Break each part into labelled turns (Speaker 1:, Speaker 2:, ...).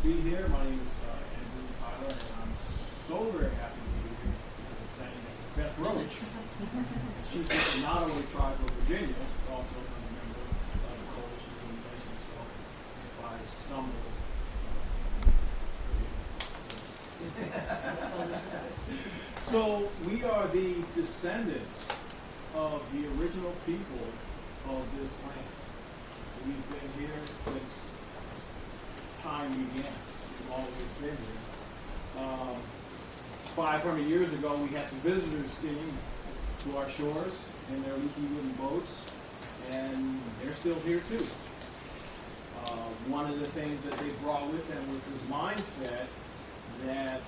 Speaker 1: be here. My name is Andrew Tyler, and I'm so very happy to be here because I'm standing next to Beth Roach. And she's with the not only tribe of Virginia, but also a member of the Coalition of the Nations. So if I stumble, so we are the descendants of the original people of this land. We've been here since time began. We've always been here. 500 years ago, we had some visitors came to our shores in their leaky wooden boats, and they're still here too. One of the things that they brought with them was this mindset that,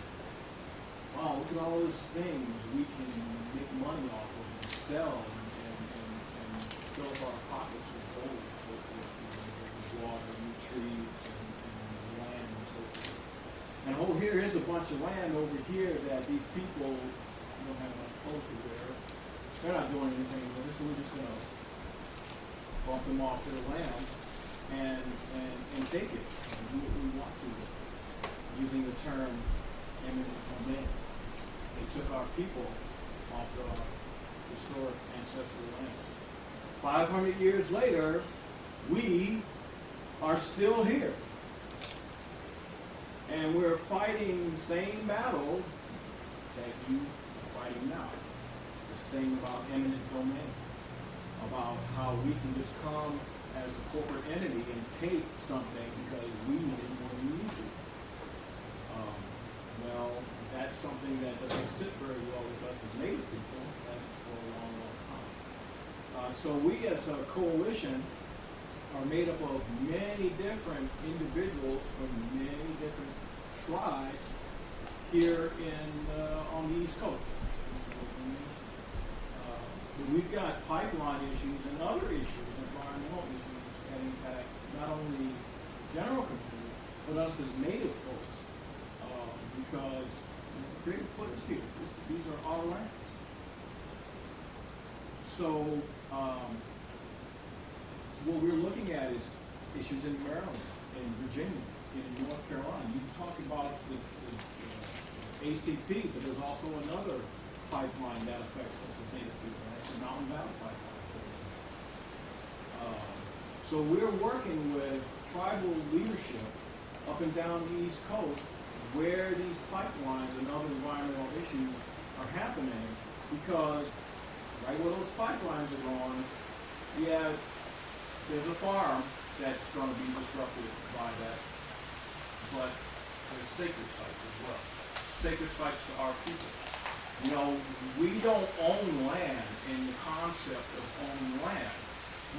Speaker 1: wow, look at all those things we can make money off of and sell and fill up our pockets with gold and so forth, with water and trees and land and so forth. And over here is a bunch of land over here that these people don't have much closer there. They're not doing anything with it, so we're just going to bump them off their land and take it and do what we want to with it, using the term eminent domain. They took our people off the historic ancestral land. 500 years later, we are still here. And we're fighting the same battle that you are fighting now. This thing about eminent domain, about how we can just come as a corporate entity and take something because we need it more than you do. Well, that's something that doesn't sit very well with us as Native people for a long, long time. So we as a coalition are made up of many different individuals from many different tribes here on the East Coast. So we've got pipeline issues and other issues, environmental issues that impact not only the general community, but us as Native folks. Because the Creator put us here. These are our lands. So what we're looking at is issues in Maryland, in Virginia, in North Carolina. You talk about the ACP, but there's also another pipeline that affects us as Native people. That's the Mountain Valley Pipeline. So we're working with tribal leadership up and down the East Coast where these pipelines and other environmental issues are happening, because right where those pipelines are going, there's a farm that's going to be disrupted by that, but there's sacred sites as well. Sacred sites to our people. You know, we don't own land in the concept of owning land.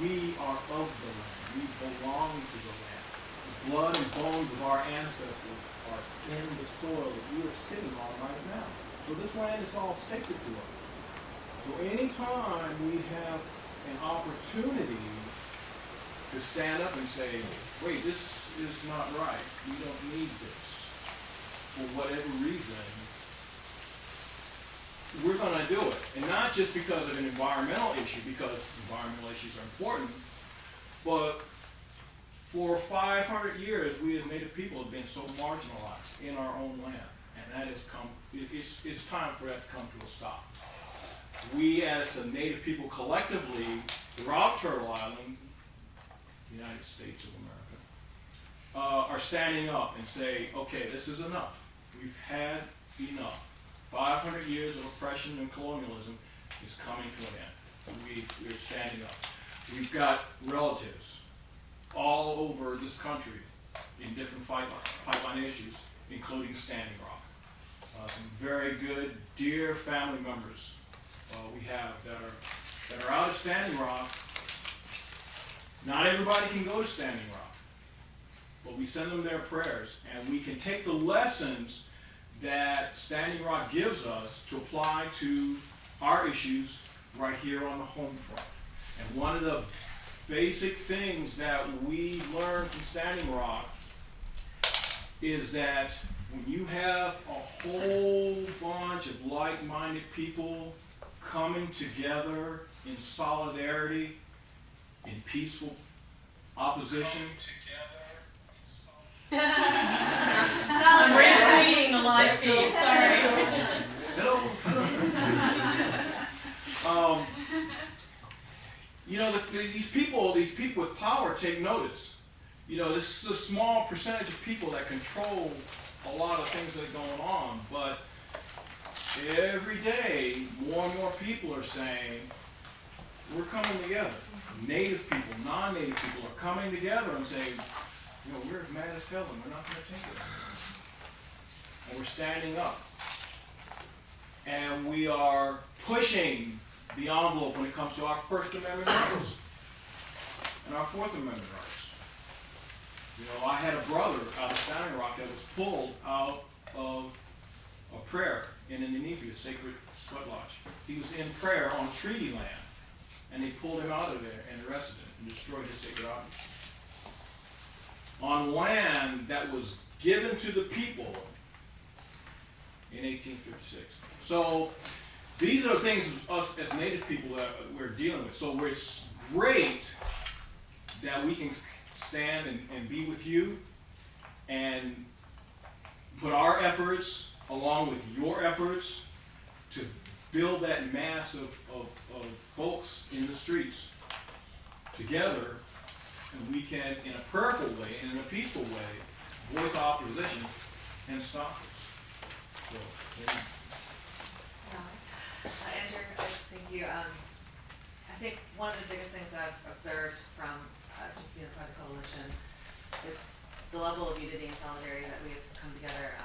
Speaker 1: We are of the land. We belong to the land. The blood and bones of our ancestors are in the soil that we are sitting on right now. So this land is all sacred to us. So anytime we have an opportunity to stand up and say, wait, this is not right, we don't need this, for whatever reason, we're going to do it. And not just because of an environmental issue, because environmental issues are important, but for 500 years, we as Native people have been so marginalized in our own land, and that has come. It's time for that to come to a stop. We as the Native people collectively throughout Turtle Island, the United States of America, are standing up and say, okay, this is enough. We've had enough. 500 years of oppression and colonialism is coming to an end. We're standing up. We've got relatives all over this country in different pipeline issues, including Standing Rock. Some very good, dear family members we have that are out of Standing Rock. Not everybody can go to Standing Rock, but we send them their prayers, and we can take the lessons that Standing Rock gives us to apply to our issues right here on the home front. And one of the basic things that we learn from Standing Rock is that when you have a whole bunch of like-minded people coming together in solidarity, in peaceful opposition,
Speaker 2: I'm retweeting the live feed, sorry.
Speaker 1: Hello. You know, these people with power take notice. You know, this is a small percentage of people that control a lot of things that are going on, but every day, more and more people are saying, we're coming together. Native people, non-native people are coming together and saying, you know, we're mad as hell and we're not going to take it. And we're standing up. And we are pushing the envelope when it comes to our First Amendment rights and our Fourth Amendment rights. You know, I had a brother out of Standing Rock that was pulled out of a prayer in Indonesia, sacred sweat lodge. He was in prayer on treaty land, and they pulled him out of there and arrested him and destroyed his sacred objects. On land that was given to the people in 1856. So these are things us as Native people that we're dealing with. So it's great that we can stand and be with you and put our efforts along with your efforts to build that mass of folks in the streets together, and we can, in a prayerful way and in a peaceful way, voice opposition and stop this. So, yeah.
Speaker 3: Andrew, thank you. I think one of the biggest things I've observed from just being a part of the coalition is the level of unity and solidarity that we have come together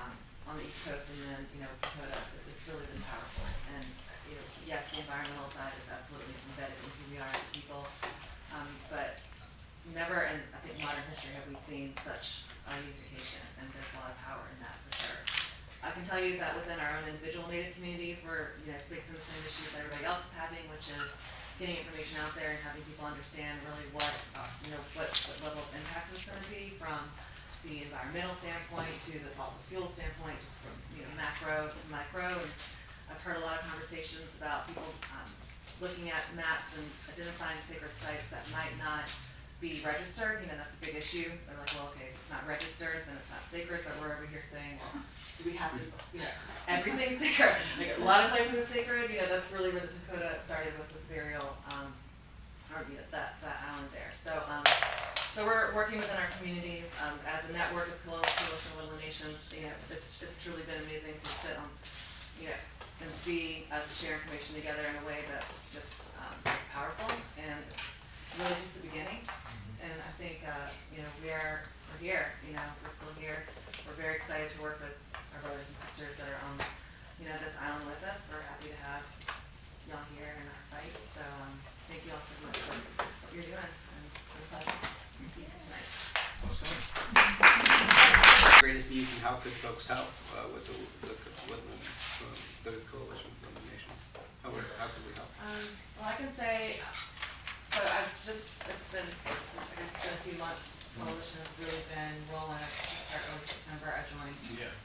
Speaker 3: on the East Coast and then, Dakota. It's really been powerful. And, yes, the environmental side is absolutely embedded in who we are as people. But never in, I think, modern history have we seen such unification, and there's a lot of power in that for sure. I can tell you that within our own individual Native communities, we're facing the same issues that everybody else is having, which is getting information out there and having people understand really what level of impact it's going to be from the environmental standpoint to the fossil fuel standpoint, just from macro to micro. And I've heard a lot of conversations about people looking at maps and identifying sacred sites that might not be registered. That's a big issue. They're like, well, okay, if it's not registered, then it's not sacred. But we're over here saying, well, do we have to, everything's sacred. Like, a lot of places are sacred. That's really where the Dakota started with this burial, that island there. So we're working within our communities as a network, as Coalition of Little Nations. It's truly been amazing to sit on, and see us share information together in a way that's just it's powerful, and it's really just the beginning. And I think we're here. We're still here. We're very excited to work with our brothers and sisters that are on this island with us. We're happy to have y'all here in our fight. So thank you all so much for what you're doing, and it's a pleasure to meet you tonight.
Speaker 4: Greatest needs and how could folks help with the Coalition of Little Nations? How could we help?
Speaker 3: Well, I can say, so it's been a few months. Coalition has really been rolling. I started early September. I joined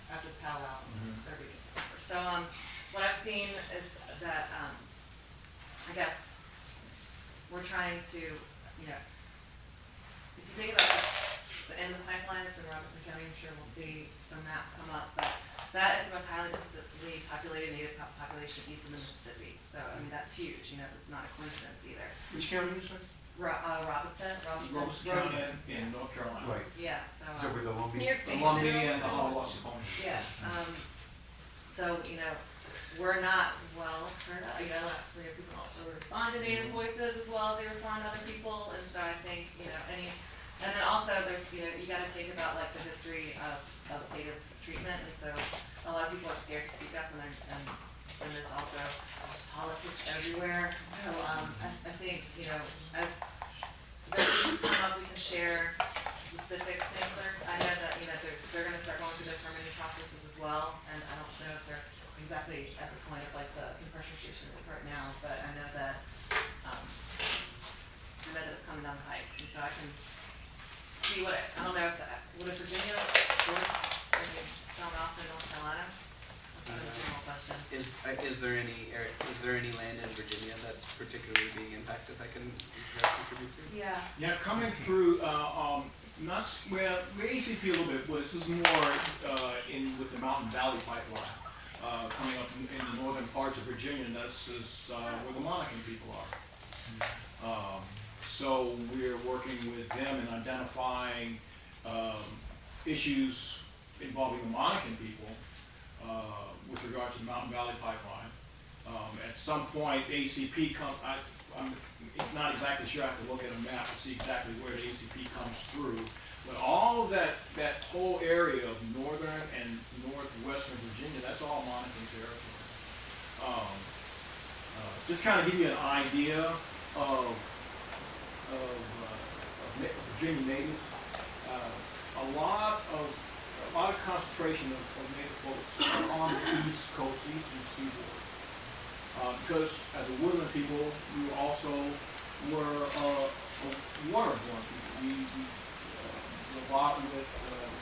Speaker 3: after the powwow, third week of September. So what I've seen is that I guess we're trying to, if you think about the end of the pipeline, it's in Robinson County. I'm sure we'll see some maps come up, but that is the most highly densely populated Native population east of the Mississippi. So that's huge. It's not a coincidence either.
Speaker 5: Which county is that?
Speaker 3: Robinson
Speaker 1: County in North Carolina.
Speaker 5: Right.
Speaker 3: Yeah.
Speaker 5: Is that where the Lumbee?
Speaker 1: Columbia and the Hiawassee.
Speaker 3: Yeah. So we're not well heard of. People don't respond to Native voices as well as they respond to other people, and so I think and then also there's you got to think about like the history of Native treatment, and so a lot of people are scared to speak up, and there's also politics everywhere. So I think as those issues come up, we can share specific things that I know that they're going to start going through their permitting processes as well, and I don't know if they're exactly at the point of like the compression station is right now, but I know that it's coming down the pike, and so I can see I don't know if would a Virginia voice sound off in North Carolina? That's a general question.
Speaker 4: Is there any land in Virginia that's particularly being impacted that can contribute to?
Speaker 3: Yeah.
Speaker 1: Yeah, coming through Not, well, we ACP a little bit, but this is more, with the Mountain Valley Pipeline, coming up in the northern parts of Virginia, and this is, where the Monacan people are. So we're working with them in identifying, issues involving the Monacan people, with regard to the Mountain Valley Pipeline. At some point, ACP I'm not exactly sure, I have to look at a map to see exactly where the ACP comes through. But all of that whole area of northern and northwestern Virginia, that's all Monacan territory. Just kind of give you an idea of Virginia natives. A lot of concentration of native folks on the east coast, eastern seaboard. Because as a woodland people, we also were a waterborne people. We a lot with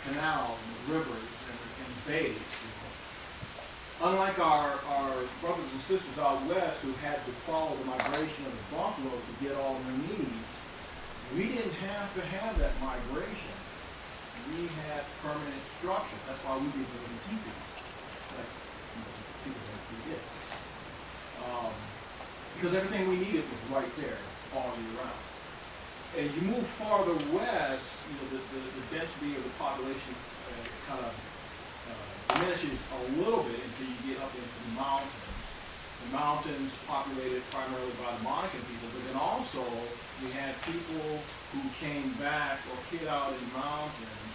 Speaker 1: canals and rivers and bays. Unlike our brothers and sisters out west who had to follow the migration of the buffalo to get all their needs, we didn't have to have that migration. We had permanent structure. That's why we did live in teepees, like people like we did. Because everything we needed was right there all year round. And you move farther west, the density of the population kind of diminishes a little bit until you get up into the mountains. The mountains populated primarily by the Monacan people, but then also we had people who came back or hid out in the mountains,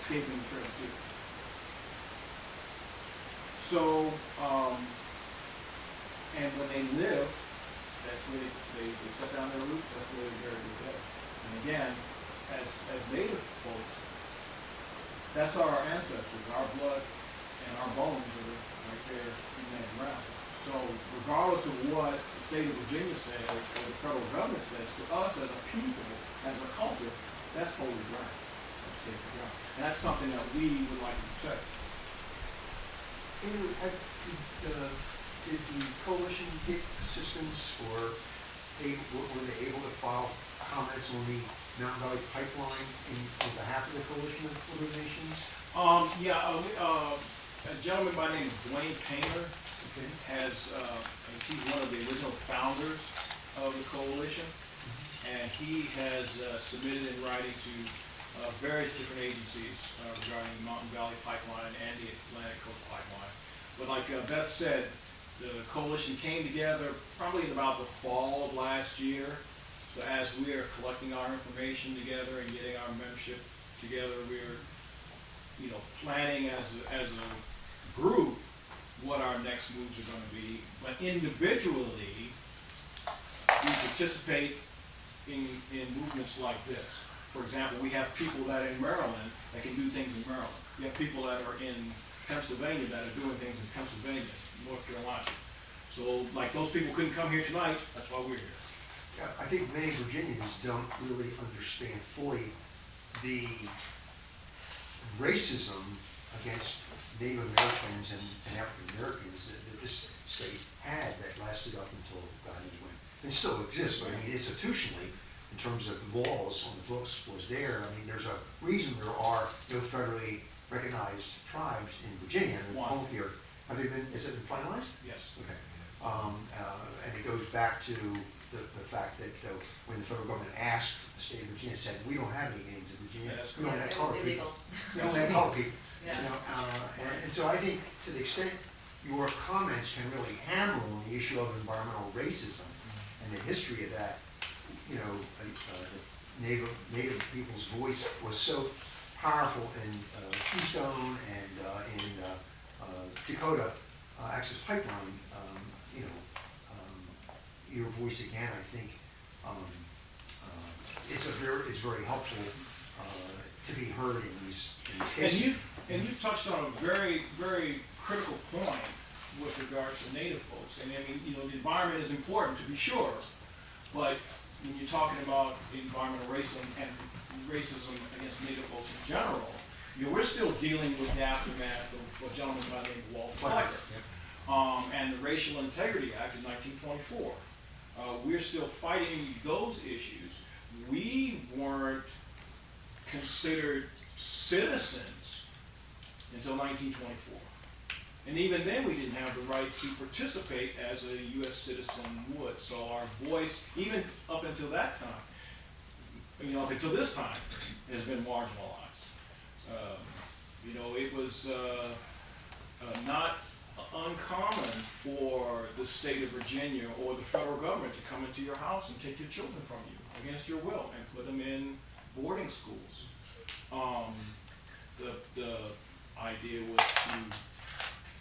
Speaker 1: escaping the trail too. So, and when they live, that's where they set down their roots, that's where they bury their dead. And again, as native folks, that's our ancestors, our blood and our bones are right there in that ground. So regardless of what the state of Virginia says or the federal government says, to us as a people, as a culture, that's holy ground. That's sacred ground. And that's something that we would like to protect.
Speaker 5: Did the coalition get assistance, or were they able to file comments on the Mountain Valley Pipeline on behalf of the coalition of organizations?
Speaker 1: A gentleman by the name of Dwayne Painter has, he's one of the original founders of the coalition, and he has submitted in writing to various different agencies regarding the Mountain Valley Pipeline and the Atlantic Coast Pipeline. But like Beth said, the coalition came together probably in about the fall of last year. So as we are collecting our information together and getting our membership together, we're, planning as a group what our next moves are going to be. But individually, we participate in movements like this. For example, we have people that are in Maryland that can do things in Maryland. We have people that are in Pennsylvania that are doing things in Pennsylvania, North Carolina. So, like, those people couldn't come here tonight, that's why we're here.
Speaker 5: Yeah, I think many Virginians don't really understand fully the racism against Native Americans and African Americans that this state had that lasted up until God knows when. And still exists, but I mean, institutionally, in terms of laws on the books, was there. I mean, there's a reason there are no federally recognized tribes in Virginia.
Speaker 1: One.
Speaker 5: Here. Have they been, has it been finalized?
Speaker 1: Yes.
Speaker 5: Okay. And it goes back to the fact that when the federal government asked, the state of Virginia said, we don't have any Indians in Virginia.
Speaker 1: Yeah, that's
Speaker 5: We don't have
Speaker 3: It was
Speaker 5: colored
Speaker 3: illegal.
Speaker 5: people. We don't have colored people.
Speaker 3: Yeah.
Speaker 5: And so I think to the extent your comments can really hammer on the issue of environmental racism and the history of that, the Native people's voice was so powerful in Keystone and in Dakota Access Pipeline. Your voice again, I think, is very helpful to be heard in these cases.
Speaker 1: And you've touched on a very, very critical point with regards to Native folks. And I mean, the environment is important to be sure, but when you're talking about environmental racism and racism against Native folks in general, we're still dealing with the aftermath of a gentleman by the name of Walter Pfeiffer, and the Racial Integrity Act in 1924. We're still fighting those issues we weren't considered citizens until 1924. And even then, we didn't have the right to participate as a U.S. citizen would. So our voice, even up until that time, up until this time, has been marginalized. It was not uncommon for the state of Virginia or the federal government to come into your house and take your children from you against your will and put them in boarding schools. The idea was to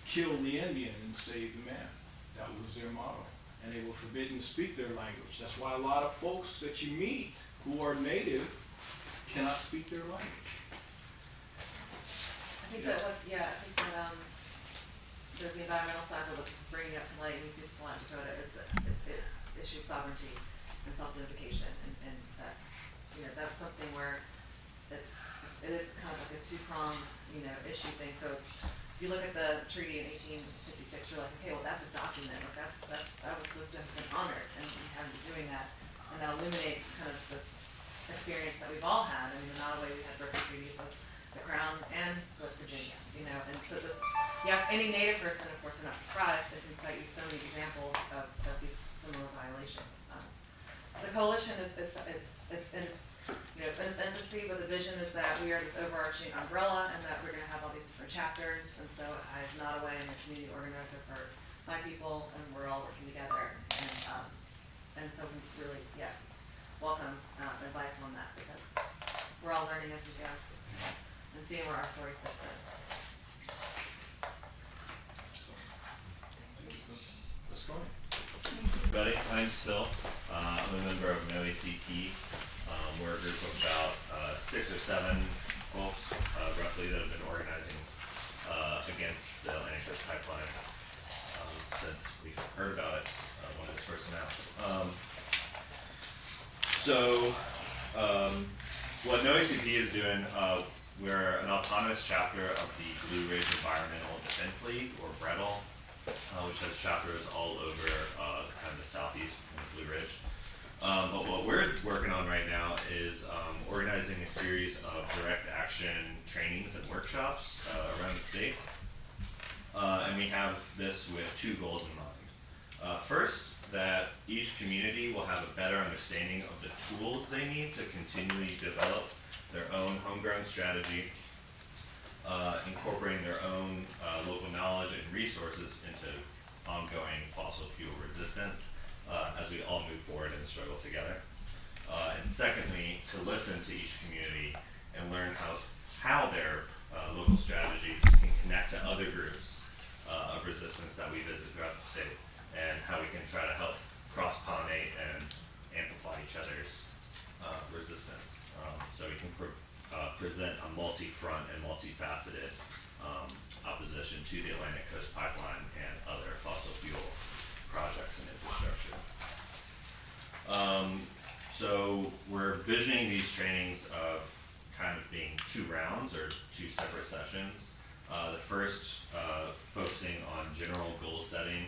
Speaker 1: kill the Indian and save the man. That was their motto. And they were forbidden to speak their language. That's why a lot of folks that you meet who are native cannot speak their language.
Speaker 3: I think that there's the environmental side of what this is bringing up to light, and we see this in South Dakota, is the issue of sovereignty and self-identification, and that, that's something where it is kind of like a two-pronged, issue thing. So if you look at the treaty in 1856, you're like, okay, well, that's a document, or that was supposed to have been honored, and we haven't been doing that, and that illuminates kind of this experience that we've all had. I mean, in Ottawa, we had broken treaties of the Crown and with Virginia, and so this, yes, any Native person, of course, are not surprised, they can cite you so many examples of these similar violations. The coalition is in its infancy, but the vision is that we are this overarching umbrella, and that we're going to have all these different chapters. And so I'm not away, I'm a community organizer for my people, and we're all working together. And so we really, welcome advice on that, because we're all learning as we go and seeing where our story fits in.
Speaker 1: Let's go.
Speaker 6: Everybody, my name's Phil. I'm a member of NoACP. We're a group of about 6 or 7 folks, roughly, that have been organizing against the Alantic pipeline since we heard about it when it was first announced. What NoACP is doing, we're an autonomous chapter of the Blue Ridge Environmental Defense League, or BREDL, which has chapters all over kind of the southeast in the Blue Ridge. But what we're working on right now is organizing a series of direct action trainings and workshops around the state. And we have this with 2 goals in mind. First, that each community will have a better understanding of the tools they need to continually develop their own homegrown strategy, incorporating their own local knowledge and resources into ongoing fossil fuel resistance as we all move forward and struggle together. And secondly, to listen to each community and learn how their local strategies can connect to other groups of resistance that we visit throughout the state, and how we can try to help cross-pollinate and amplify each other's resistance, so we can present a multi-front and multifaceted opposition to the Atlantic Coast Pipeline and other fossil fuel projects and infrastructure. So we're visioning these trainings of kind of being 2 rounds or 2 separate sessions. The first focusing on general goal setting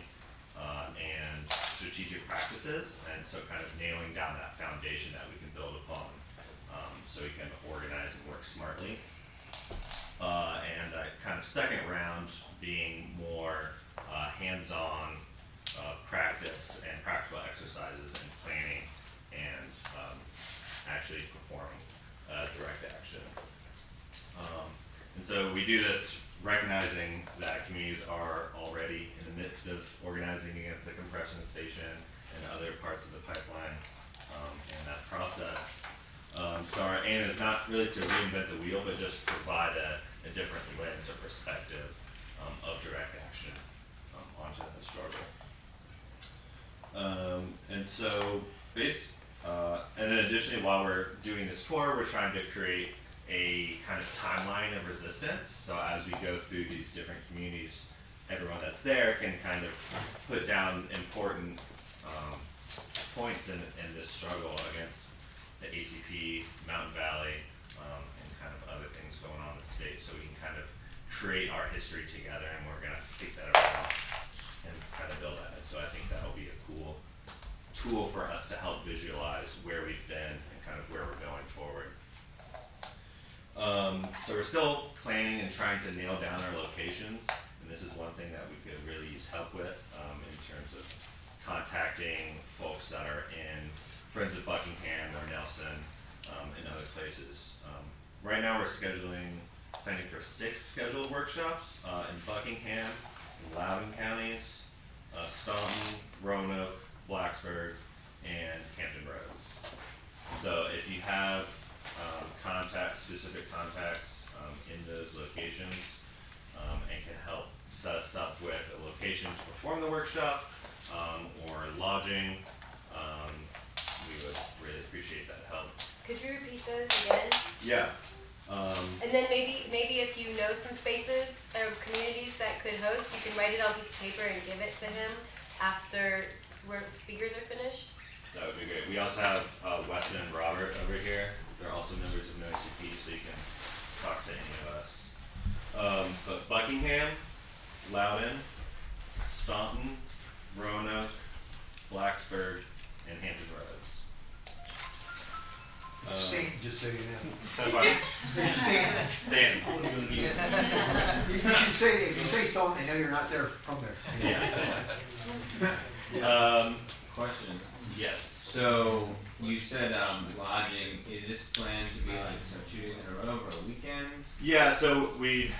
Speaker 6: and strategic practices, and so kind of nailing down that foundation that we can build upon, so we can organize and work smartly. And that kind of second round being more hands-on practice and practical exercises and planning and actually performing direct action. And so we do this recognizing that communities are already in the midst of organizing against the compression station and other parts of the pipeline and that process. So our aim is not really to reinvent the wheel, but just provide a different lens or perspective of direct action onto the struggle. And so, and then additionally, while we're doing this tour, we're trying to create a kind of timeline of resistance. So as we go through these different communities, everyone that's there can kind of put down important points in this struggle against the ACP, Mountain Valley, and kind of other things going on in the state. So we can kind of create our history together, and we're going to take that around and kind of build that. And so I think that'll be a cool tool for us to help visualize where we've been and kind of where we're going forward. So we're still planning and trying to nail down our locations, and this is one thing that we could really use help with, in terms of contacting folks that are in Friends of Buckingham or Nelson, and other places. Right now we're planning for 6 scheduled workshops, in Buckingham, Loudoun counties, Staunton, Roanoke, Blacksburg, and Hampton Roads. So if you have specific contacts in those locations, and can help set us up with a location to perform the workshop, or lodging, we would really appreciate that help.
Speaker 7: Could you repeat those again?
Speaker 6: Yeah.
Speaker 7: And then maybe if you know some spaces or communities that could host, you can write it on a piece of paper and give it to him after where the speakers are finished.
Speaker 6: That would be great. We also have Weston and Robert over here. They're also members of NOCP, so you can talk to any of us. But Buckingham, Loudoun, Staunton, Roanoke, Blacksburg, and Hampton Roads.
Speaker 5: It's Stanton, just so you know.
Speaker 6: Pardon?
Speaker 5: It's Stanton.
Speaker 6: Stanton.
Speaker 5: If you say Staunton, they know you're not there from there.
Speaker 6: Yeah.
Speaker 8: Question.
Speaker 6: Yes.
Speaker 8: So you said lodging. Is this planned to be like 2 days in a row or a weekend?
Speaker 6: Yeah, so we'd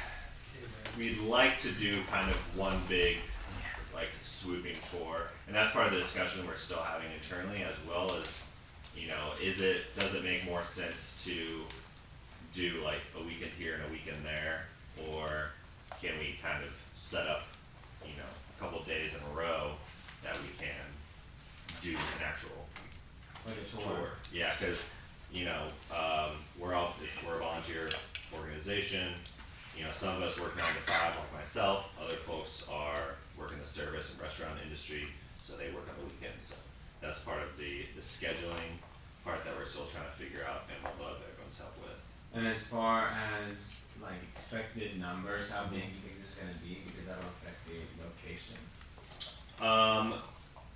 Speaker 6: like to do kind of one big, like, swooping tour, and that's part of the discussion we're still having internally, as well as, does it make more sense to do like a weekend here and a weekend there, or can we kind of set up, a couple days in a row that we can do an actual
Speaker 8: Like a tour.
Speaker 6: Yeah, because we're a volunteer organization. Some of us work 9 to 5, like myself. Other folks are working the service and restaurant industry, so they work on the weekends. So that's part of the scheduling part that we're still trying to figure out, and we'd love everyone's help with.
Speaker 8: And as far as like expected numbers, how big do you think this is going to be? Because that'll affect the location.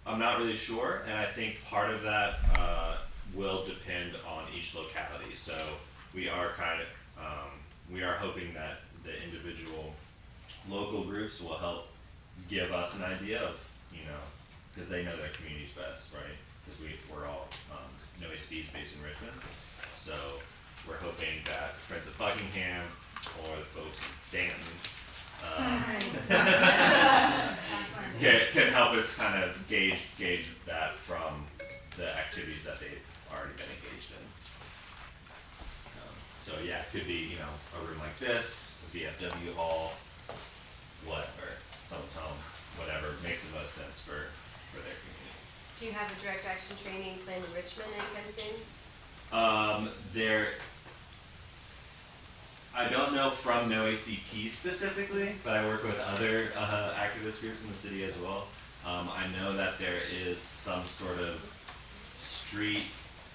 Speaker 6: I'm not really sure, and I think part of that will depend on each locality. So we are we are hoping that the individual local groups will help give us an idea of, because they know their communities best, right? Because we're all, NOACP is based in Richmond, so we're hoping that Friends of Buckingham or the folks in Stanton can help us kind of gauge that from the activities that they've already been engaged in. So yeah, it could be, a room like this, a VFW hall, whatever, someone's home, whatever makes the most sense for their community.
Speaker 7: Do you have a direct action training planned in Richmond anytime soon?
Speaker 6: I don't know from NOACP specifically, but I work with other activist groups in the city as well. I know that there is some sort of street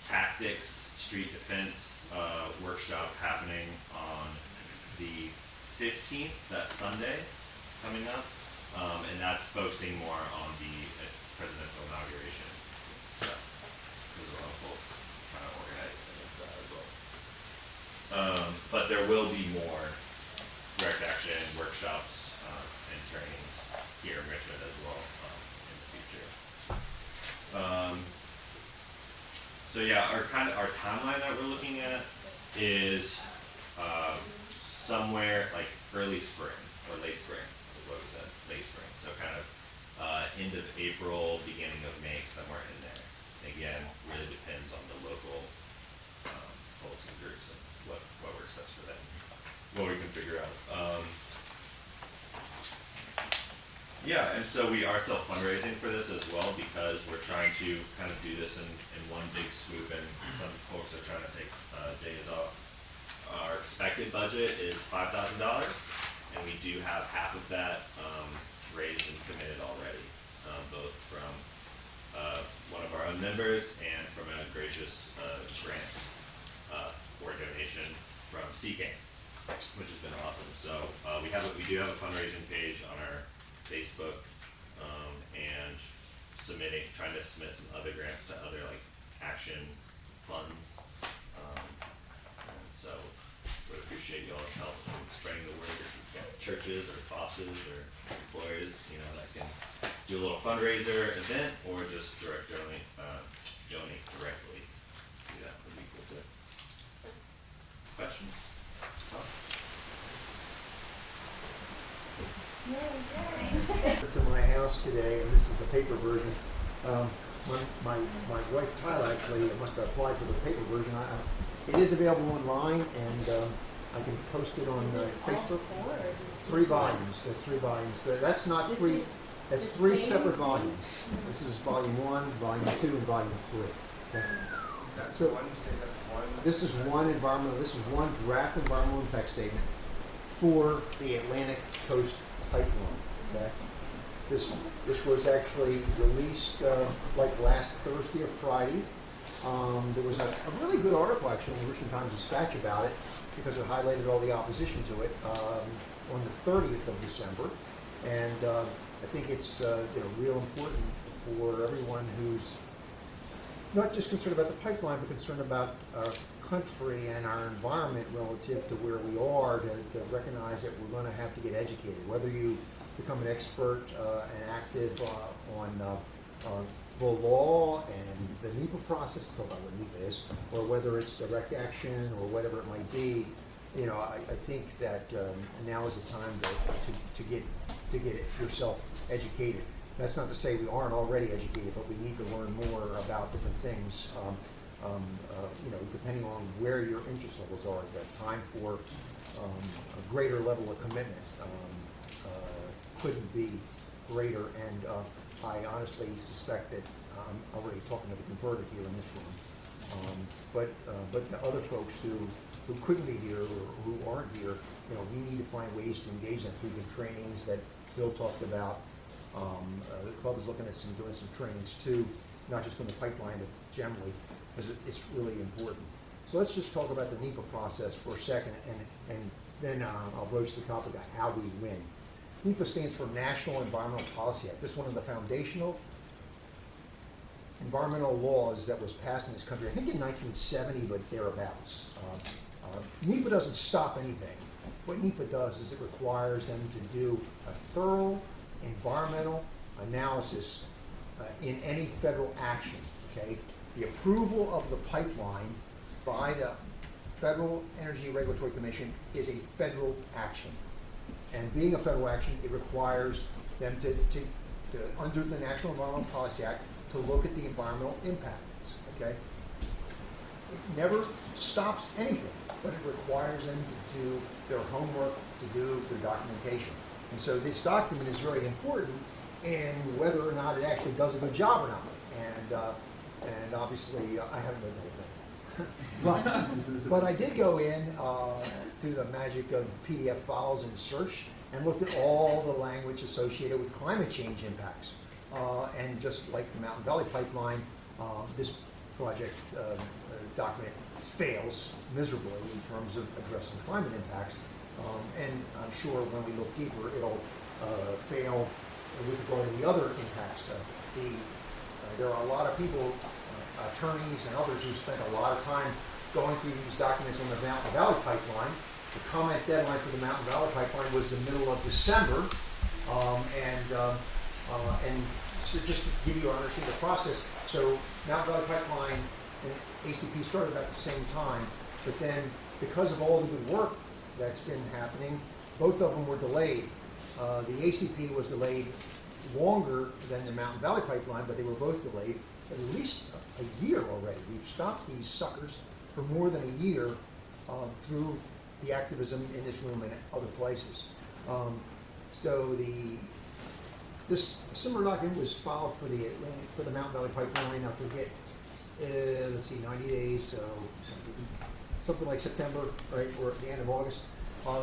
Speaker 6: tactics, street defense workshop happening on the 15th, that Sunday coming up, and that's focusing more on the presidential inauguration stuff. There's a lot of folks trying to organize against that as well. But there will be more direct action workshops and trainings here in Richmond as well in the future. So yeah, our timeline that we're looking at is somewhere like early spring or late spring is what we said, late spring. So kind of end of April, beginning of May, somewhere in there. Again, really depends on the local folks and groups and what works best for them, what we can figure out. Yeah, and so we are still fundraising for this as well, because we're trying to kind of do this in one big swoop, and some folks are trying to take days off. Our expected budget is $5,000, and we do have half of that raised and committed already, both from one of our own members and from a gracious grant or donation from CCAN, which has been awesome. So we do have a fundraising page on our Facebook, and trying to submit some other grants to other like action funds. And so would appreciate y'all's help in spreading the word. If you've got churches or bosses or employers, you know, that can do a little fundraiser event or just donate directly. Do that would be cool too. Questions?
Speaker 5: To my house today, and this is the paper version. When my wife Tyler actually must have applied for the paper version. It is available online, and I can post it on Facebook. 3 volumes. That's 3 volumes. That's not 3. That's 3 separate volumes. This is volume 1, volume 2, and volume 3. Okay. So this is one environmental. This is one draft environmental impact statement for the Atlantic Coast Pipeline. Okay. This was actually released like last Thursday or Friday. There was a really good article actually in the Richmond Times-Dispatch about it because it highlighted all the opposition to it on the 30th of December. And I think it's real important for everyone who's not just concerned about the pipeline, but concerned about our country and our environment relative to where we are to recognize that we're going to have to get educated. Whether you become an expert and active on the law and the NEPA process, talk about what NEPA is, or whether it's direct action or whatever it might be, I think that now is the time to get yourself educated. That's not to say we aren't already educated, but we need to learn more about different things. Depending on where your interest levels are, the time for a greater level of commitment couldn't be greater. And I honestly suspect that I'm already talking to the converted here in this room. But the other folks who couldn't be here or who aren't here, we need to find ways to engage them through the trainings that Phil talked about. The club is looking at doing some trainings too, not just on the pipeline, but generally, because it's really important. So let's just talk about the NEPA process for a second, and then I'll broach the topic of how we win. NEPA stands for National Environmental Policy Act. This is one of the foundational environmental laws that was passed in this country, I think in 1970, but thereabouts. NEPA doesn't stop anything. What NEPA does is it requires them to do a thorough environmental analysis in any federal action. Okay, the approval of the pipeline by the Federal Energy Regulatory Commission is a federal action, and being a federal action, it requires them to under the National Environmental Policy Act to look at the environmental impacts. Okay, it never stops anything, but it requires them to do their homework, to do their documentation. And so this document is very important in whether or not it actually does a good job or not. And obviously, I haven't read the whole thing. But I did go in through the magic of PDF files and search and looked at all the language associated with climate change impacts. And just like the Mountain Valley Pipeline, this project document fails miserably in terms of addressing climate impacts. And I'm sure when we look deeper, it'll fail with regard to the other impacts. There are a lot of people, attorneys and others, who spent a lot of time going through these documents on the Mountain Valley Pipeline. The comment deadline for the Mountain Valley Pipeline was the middle of December. And so just to give you an understanding of the process, so Mountain Valley Pipeline and ACP started about the same time, but then because of all the good work that's been happening, both of them were delayed. The ACP was delayed longer than the Mountain Valley Pipeline, but they were both delayed at least a year already. We've stopped these suckers for more than a year through the activism in this room and other places. This similar document was filed for the Mountain Valley Pipeline. I forget, 90 days, so something like September, right, or at the end of August.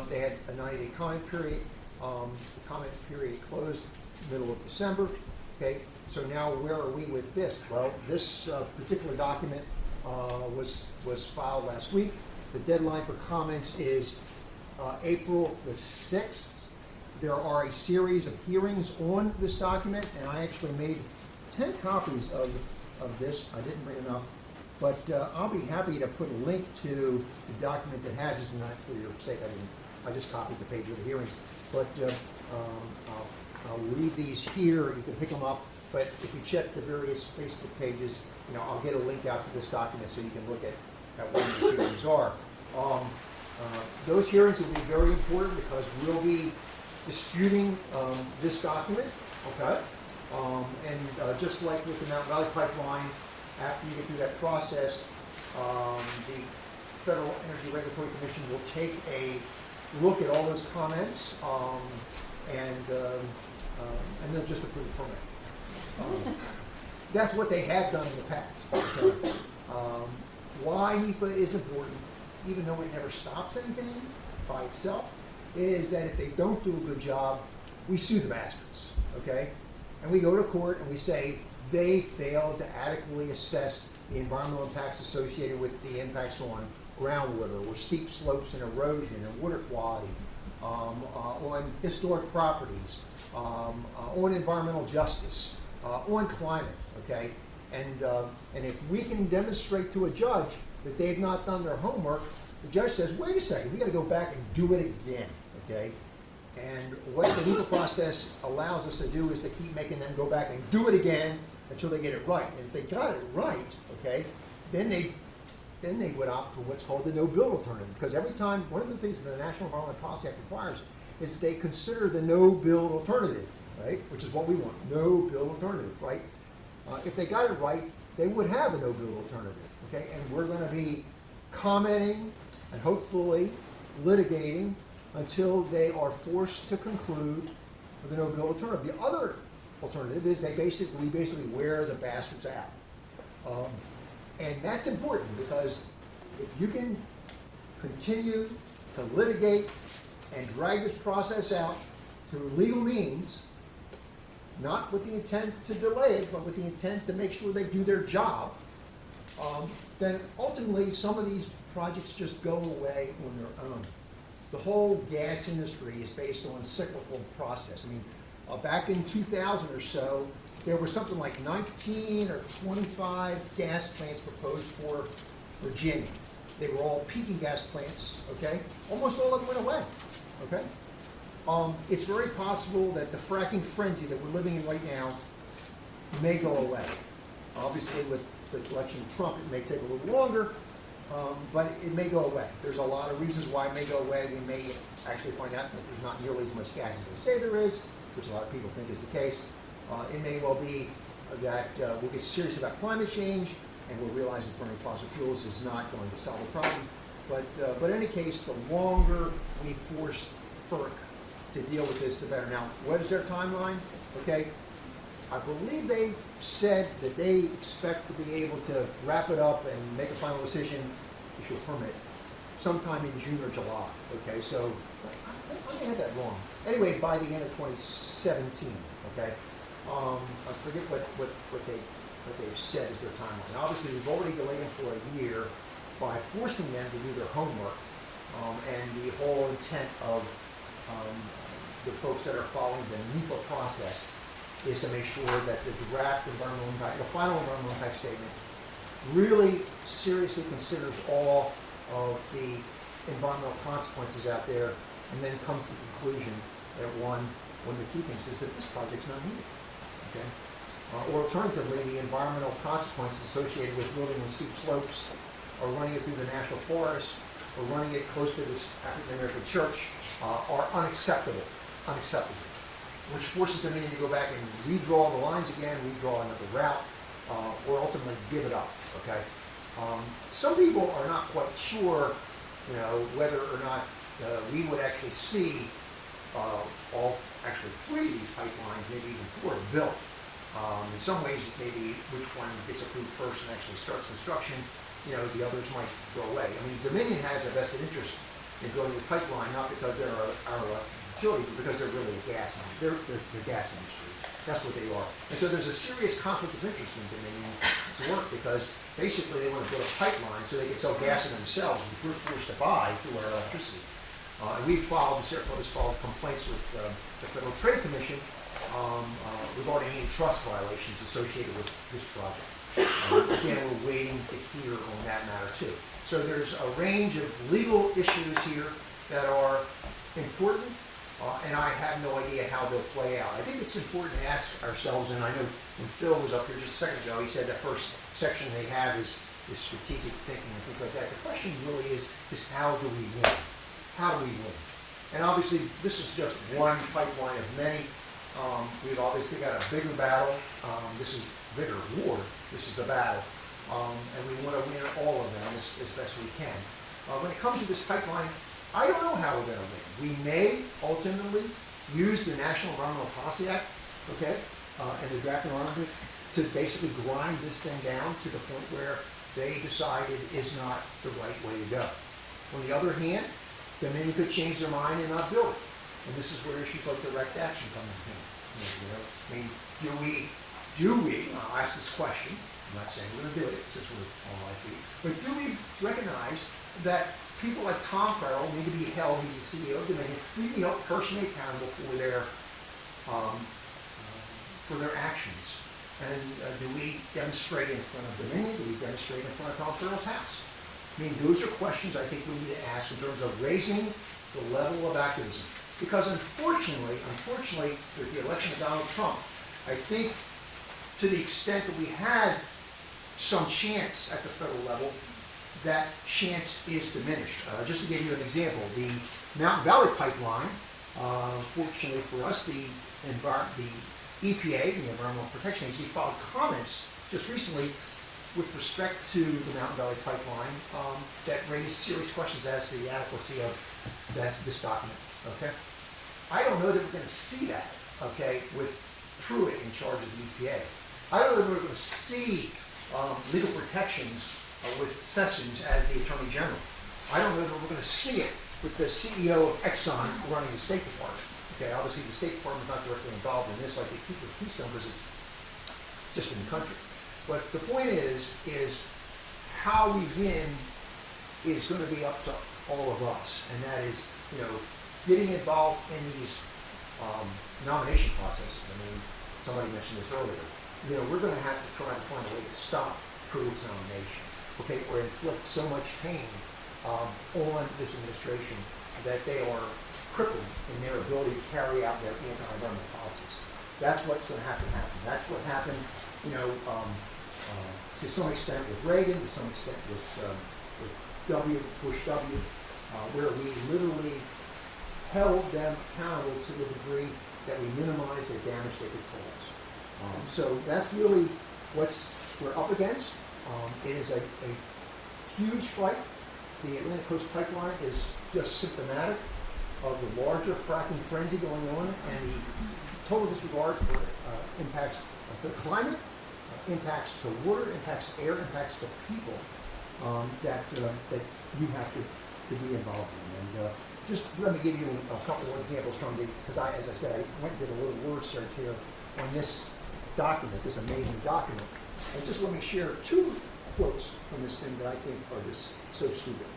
Speaker 5: They had a 90-day comment period. The comment period closed middle of December. Okay, so now where are we with this? Well, this particular document was filed last week. The deadline for comments is April the 6th. There are a series of hearings on this document, and I actually made 10 copies of this. I didn't bring enough
Speaker 9: But I'll be happy to put a link to the document that has this, and not for your sake, I just copied the page of the hearings. But I'll leave these here, you can pick them up, but if you check the various Facebook pages, I'll get a link out to this document so you can look at what these hearings are. Those hearings will be very important because we'll be disputing this document, okay? And just like with the Mountain Valley Pipeline, after you get through that process, the Federal Energy Regulatory Commission will take a look at all those comments and they'll just approve the permit. That's what they have done in the past. Okay? Why NEPA is important, even though it never stops anything by itself, is that if they don't do a good job, we sue the bastards, okay? And we go to court and we say they failed to adequately assess the environmental impacts associated with the impacts on groundwater, or steep slopes and erosion and water quality, on historic properties, on environmental justice, on climate, okay? And if we can demonstrate to a judge that they've not done their homework, the judge says, wait a second, we gotta go back and do it again, okay? And what the legal process allows us to do is to keep making them go back and do it again until they get it right. And if they got it right, okay, then they would opt for what's called the no-build alternative. Because every time, one of the things that the National Environmental Policy Act requires is that they consider the no-build alternative, right? Which is what we want, no-build alternative, right? If they got it right, they would have a no-build alternative, okay? And we're going to be commenting and hopefully litigating until they are forced to conclude with a no-build alternative. The other alternative is we basically wear the bastards out. And that's important because if you can continue to litigate and drag this process out through legal means, not with the intent to delay it, but with the intent to make sure they do their job, then ultimately some of these projects just go away on their own. The whole gas industry is based on cyclical process. I mean, back in 2000 or so, there were something like 19 or 25 gas plants proposed for Virginia. They were all peaking gas plants, okay? Almost all of them went away, okay? It's very possible that the fracking frenzy that we're living in right now may go away. Obviously, with the election of Trump, it may take a little longer, but it may go away. There's a lot of reasons why it may go away. We may actually find out that there's not nearly as much gas as they say there is, which a lot of people think is the case. It may well be that we'll get serious about climate change and we'll realize that burning fossil fuels is not going to solve the problem. But in any case, the longer we force FERC to deal with this, the better. Now, what is their timeline? Okay, I believe they said that they expect to be able to wrap it up and make a final decision, issue a permit, sometime in June or July. Okay, so I may have that wrong. Anyway, by the end of 2017. Okay, I forget what they've said is their timeline. Obviously, we've already delayed them for a year by forcing them to do their homework, and the whole intent of the folks that are following the NEPA process is to make sure that the draft environmental impact, the final environmental impact statement, really seriously considers all of the environmental consequences out there, and then comes to the conclusion that one of the key things is that this project's not needed. Okay? Or alternatively, the environmental consequences associated with building on steep slopes, or running it through the national forest, or running it close to this African American church are unacceptable, which forces them to go back and redraw the lines again, redraw another route, or ultimately give it up. Okay. Some people are not quite sure, whether or not we would actually see three of these pipelines, maybe even four, built. In some ways, maybe which one gets approved first and actually starts construction, the others might go away. I mean, Dominion has a vested interest in building the pipeline, not because they're our utility, but because they're really a gas industry. They're gas industry. That's what they are. And so there's a serious conflict of interest in Dominion's work because basically they want to build a pipeline so they can sell gas to themselves, which we're forced to buy through our electricity. And we've filed, the Sheriff has filed complaints with the Federal Trade Commission regarding antitrust violations associated with this project. Again, we're waiting to hear on that matter too. So there's a range of legal issues here that are important, and I have no idea how they'll play out. I think it's important to ask ourselves, and I know when Phil was up here just a second ago, he said the first section they have is strategic thinking and things like that. The question really is how do we win? How do we win? And obviously, this is just one pipeline of many. We've obviously got a bigger battle. This is bigger war. This is a battle. And we want to win all of them as best we can. When it comes to this pipeline, I don't know how we're going to win. We may ultimately use the National Environmental Policy Act, okay, and the draft environment to basically grind this thing down to the point where they decide it is not the right way to go. On the other hand, the men could change their mind and not build it. And this is where issues like direct action come in. You know, I mean, do we, I'll ask this question, I'm not saying we're going to do it since we're on live feed, but do we recognize that people like Tom Farrell need to be held, he's the CEO of Dominion, need to be held personally accountable for their actions? And do we demonstrate in front of Dominion? Do we demonstrate in front of Tom Farrell's house? I mean, those are questions I think we need to ask in terms of raising the level of activism. Because unfortunately, with the election of Donald Trump, I think to the extent that we had some chance at the federal level, that chance is diminished. Just to give you an example, the Mountain Valley Pipeline, fortunately for us, the EPA, the Environmental Protection Agency, filed comments just recently with respect to the Mountain Valley Pipeline that raised serious questions as to the adequacy of this document. Okay, I don't know that we're going to see that. Okay, with Pruitt in charge of the EPA, I don't know that we're going to see legal protections with Sessions as the Attorney General. I don't know that we're going to see it with the CEO of Exxon running the State Department. Okay, obviously the State Department is not directly involved in this, like they keep with Keystone, because it's just in the country. But the point is how we win is going to be up to all of us, and that is, you know, getting involved in these nomination processes. I mean, somebody mentioned this earlier. You know, we're going to have to try to find a way to stop Pruitt's nomination, okay, or inflict so much pain on this administration that they are crippled in their ability to carry out their anti-environmental policies. That's what's going to have to happen. That's what happened, you know, to some extent with Reagan, to some extent with Bush W, where we literally held them accountable to the degree that we minimized the damage they could cause. So that's really what we're up against. It is a huge fight. The Atlantic Coast Pipeline is just symptomatic of the larger fracking frenzy going on and the total disregard for impacts to the climate, impacts to water, impacts to air, impacts to people that you have to be involved in. And just let me give you a couple of examples from because as I said, I went and did a little word search here on this document, this amazing document. And just let me share two quotes from this thing that I think are just so stupid.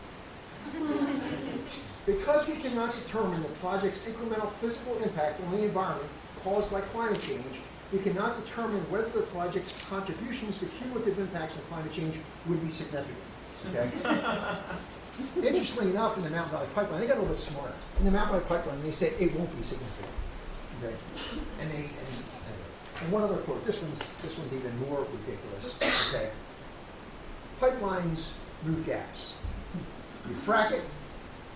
Speaker 9: Because we cannot determine the project's incremental physical impact on the environment caused by climate change, we cannot determine whether the project's contributions to cumulative impacts on climate change would be significant. Okay? Interestingly enough, in the Mountain Valley Pipeline, they got a little bit smarter. In the Mountain Valley Pipeline, they said it won't be significant. Okay? And one other quote. This one's even more ridiculous. Okay? Pipelines move gas. You frack it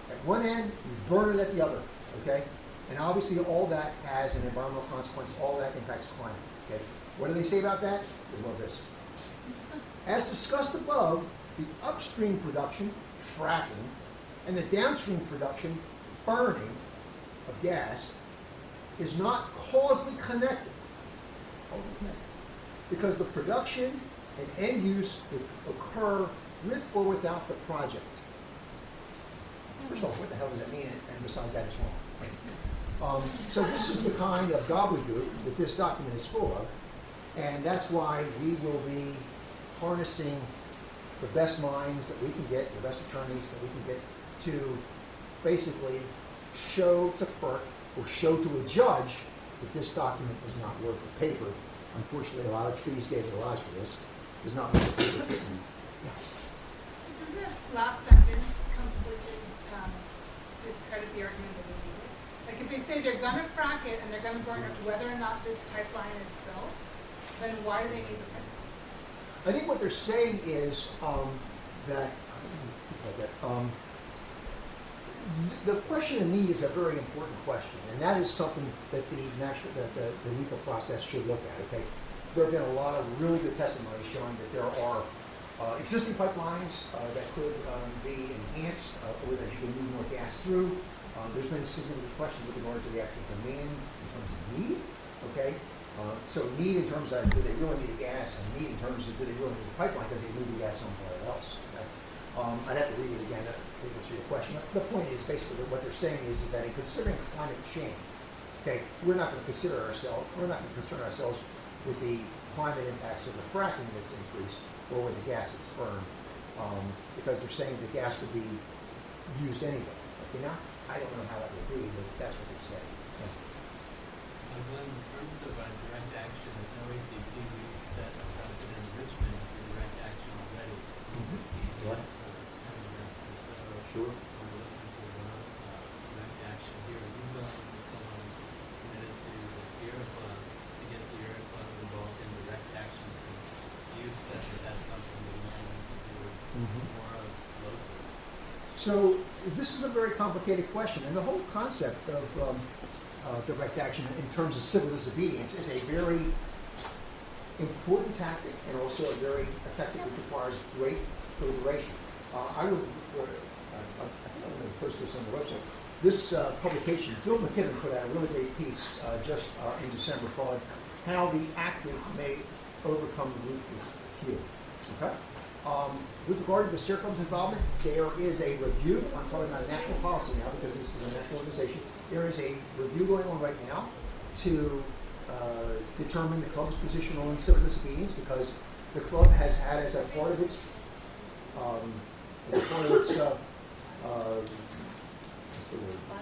Speaker 9: at one end, you burn it at the other. Okay? And obviously, all that has an environmental consequence. All that impacts climate. Okay? What do they say about that? They love this. As discussed above, the upstream production, fracking, and the downstream production, burning of gas, is not causally connected. Because the production and end use would occur with or without the project. First of all, what the hell does that mean? And besides that, it's wrong. So this is the kind of gobbledygook that this document is full of, and that's why we will be harnessing the best minds that we can get, the best attorneys that we can get to basically show to FERC or show to a judge that this document is not worth the paper. Unfortunately, a lot of trees gave their lives for this. does not make a paper fit.
Speaker 10: So doesn't this last sentence completely discredit the argument that we needed? Like if they say they're gonna frack it and they're gonna burn it whether or not this pipeline is built, then why do they need the pipeline?
Speaker 9: I think what they're saying is that the question of need is a very important question, and that is something that the NEPA process should look at. Okay, there have been a lot of really good testimony showing that there are existing pipelines that could be enhanced, or that you can move more gas through. There's been significant questions with regard to the actual demand in terms of need. Okay, so need in terms of do they really need the gas, and need in terms of do they really need the pipeline because they move the gas somewhere else. Okay? I'd have to read it again to answer your question. The point is basically that what they're saying is that in considering climate change, okay, we're not going to concern ourselves with the climate impacts of the fracking that's increased or with the gas that's burned, because they're saying the gas would be used anyway. Okay, now I don't know how that would be, but that's what they say.
Speaker 11: Well, in terms of direct action, at OACP, we've set a precedent in Richmond for direct action already.
Speaker 9: What? Sure.
Speaker 11: We're looking for direct action here. Are you going to someone committed to the Sierra Club to get Sierra Club involved in direct action since you've said that that's something that you want to do more of locally?
Speaker 9: So this is a very complicated question, and the whole concept of direct action in terms of civil disobedience is a very important tactic and also a very effective, which requires great deliberation. I think I'm going to post this on the website. This publication, Bill McKibben put out a really great piece just in December called "How the Active May Overcome the Ruthless Few." Okay. With regard to the Sierra Club's involvement, there is a review. I'm talking about national policy now because this is a national organization. There is a review going on right now to determine the club's position on civil disobedience, because the club has had as a part of its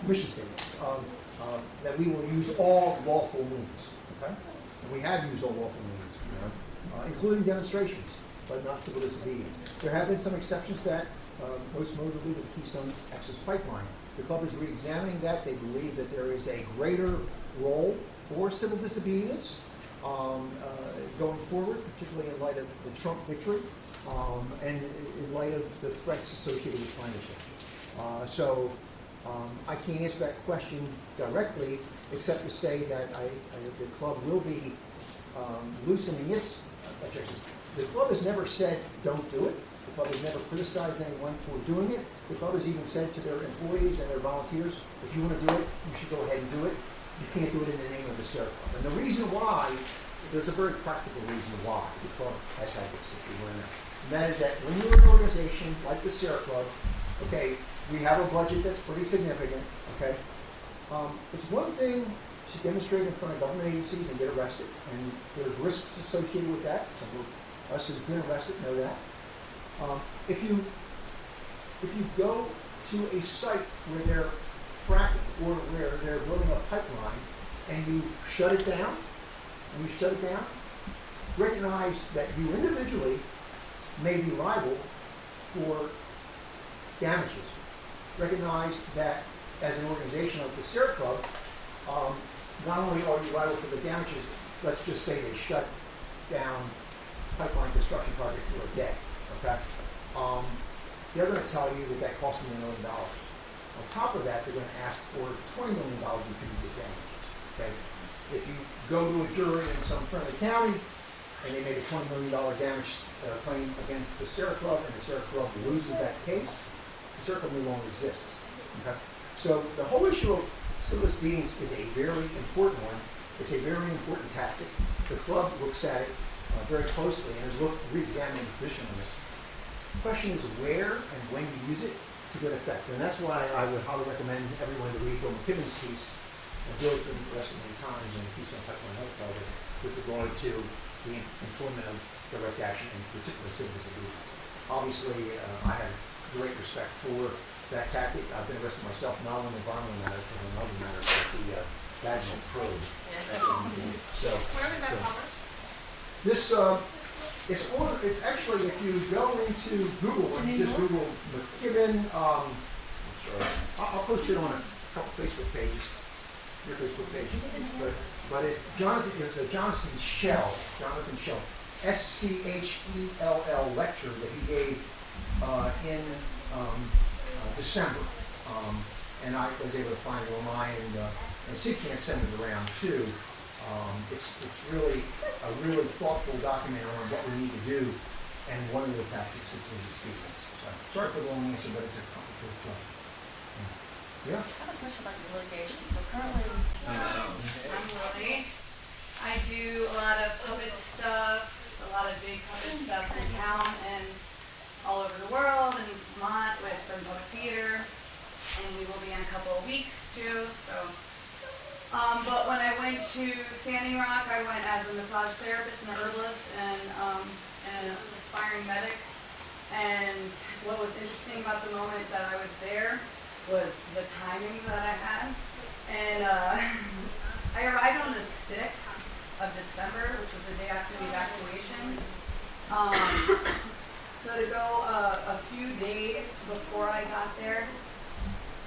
Speaker 9: mission statement that we will use all lawful means. Okay, and we have used all lawful means, including demonstrations, but not civil disobedience. There have been some exceptions to that, most notably with the Keystone Access Pipeline. The club is re-examining that. They believe that there is a greater role for civil disobedience going forward, particularly in light of the Trump victory and in light of the threats associated with climate change. So I can't answer that question directly, except to say that the club will be loosening its objectives. The club has never said don't do it. The club has never criticized anyone for doing it. The club has even said to their employees and their volunteers, if you want to do it, you should go ahead and do it. You can't do it in the name of the Sierra Club. And the reason why, there's a very practical reason why the club has had this, if you want to know. And that is that when you're an organization like the Sierra Club, okay, we have a budget that's pretty significant, okay? It's one thing to demonstrate in front of government agencies and get arrested, and there's risks associated with that. Some of us who've been arrested know that. If you go to a site where they're fracking or where they're building a pipeline and you shut it down, recognize that you individually may be liable for damages. Recognize that as an organization like the Sierra Club, not only are you liable for the damages, let's just say they shut down pipeline construction project for a day, okay? They're going to tell you that that cost them $1 million. On top of that, they're going to ask for $20 million in punitive damage, okay? If you go to a jury in some friendly county and they make a $20 million damage claim against the Sierra Club and the Sierra Club loses that case, the Sierra Club no longer exists, okay? So the whole issue of civil disobedience is a very important one. It's a very important tactic. The club looks at it very closely and has re-examined the position on this. The question is where and when you use it to good effect. And that's why I would highly recommend everyone to read Bill McKibben's piece, and Bill has been interested many times in the piece on pipeline health project with regard to the employment of direct action and particularly civil disobedience. Obviously, I have great respect for that tactic. I've been arrested myself, not on the environmental matter, but on another matter, like the vaginal probe. So,
Speaker 10: Where was that published?
Speaker 9: this It's actually, if you go into Google, and you just Google McKibben, I'm sorry, I'll post it on a couple Facebook pages, your Facebook page. But it was a Jonathan Schell, Schell lecture that he gave in December. And I was able to find it online, and Sid can't send it around too. It's really a really thoughtful document on what we need to do, and one of the tactics is in the students. So, sorry for the long answer, but it's a complicated question. Yeah?
Speaker 2: I have a question about the litigation. So currently,
Speaker 3: I'm Lily. I do a lot of puppet stuff, a lot of big puppet stuff in town and all over the world, and Vermont with Vermont Theater, and we will be in a couple of weeks too. So, but when I went to Standing Rock, I went as a massage therapist and a herbalist and an aspiring medic. And what was interesting about the moment that I was there was the timing that I had. And I arrived on the 6th of December, which was the day after the evacuation. So to go a few days before I got there,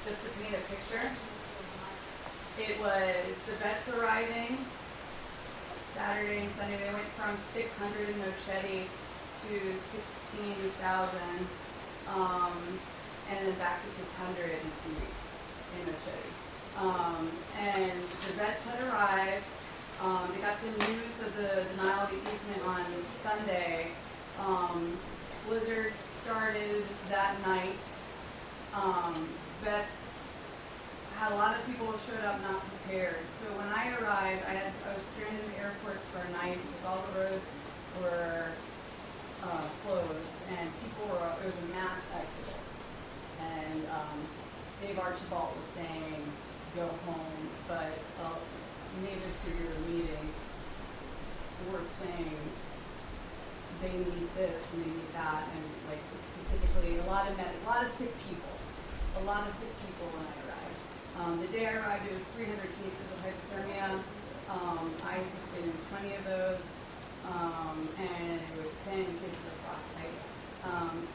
Speaker 3: just to paint a picture, it was the vets arriving Saturday and Sunday. They went from 600 in Nochetti to 16,000, and then back to 600 in 2 weeks in Nochetti. And the vets had arrived. They got the news of the denial of the easement on Sunday. Blizzard started that night. Vets had a lot of people who showed up not prepared. So when I arrived, I was stranded in the airport for a night because all the roads were closed, and it was a mass exodus. And Dave Archibald was saying, go home, but neighbors to your meeting were saying they need this and they need that, and like specifically a lot of sick people when I arrived. The day I arrived, it was 300 cases of hypothermia. I assisted in 20 of those, and it was 10 cases of frostbite.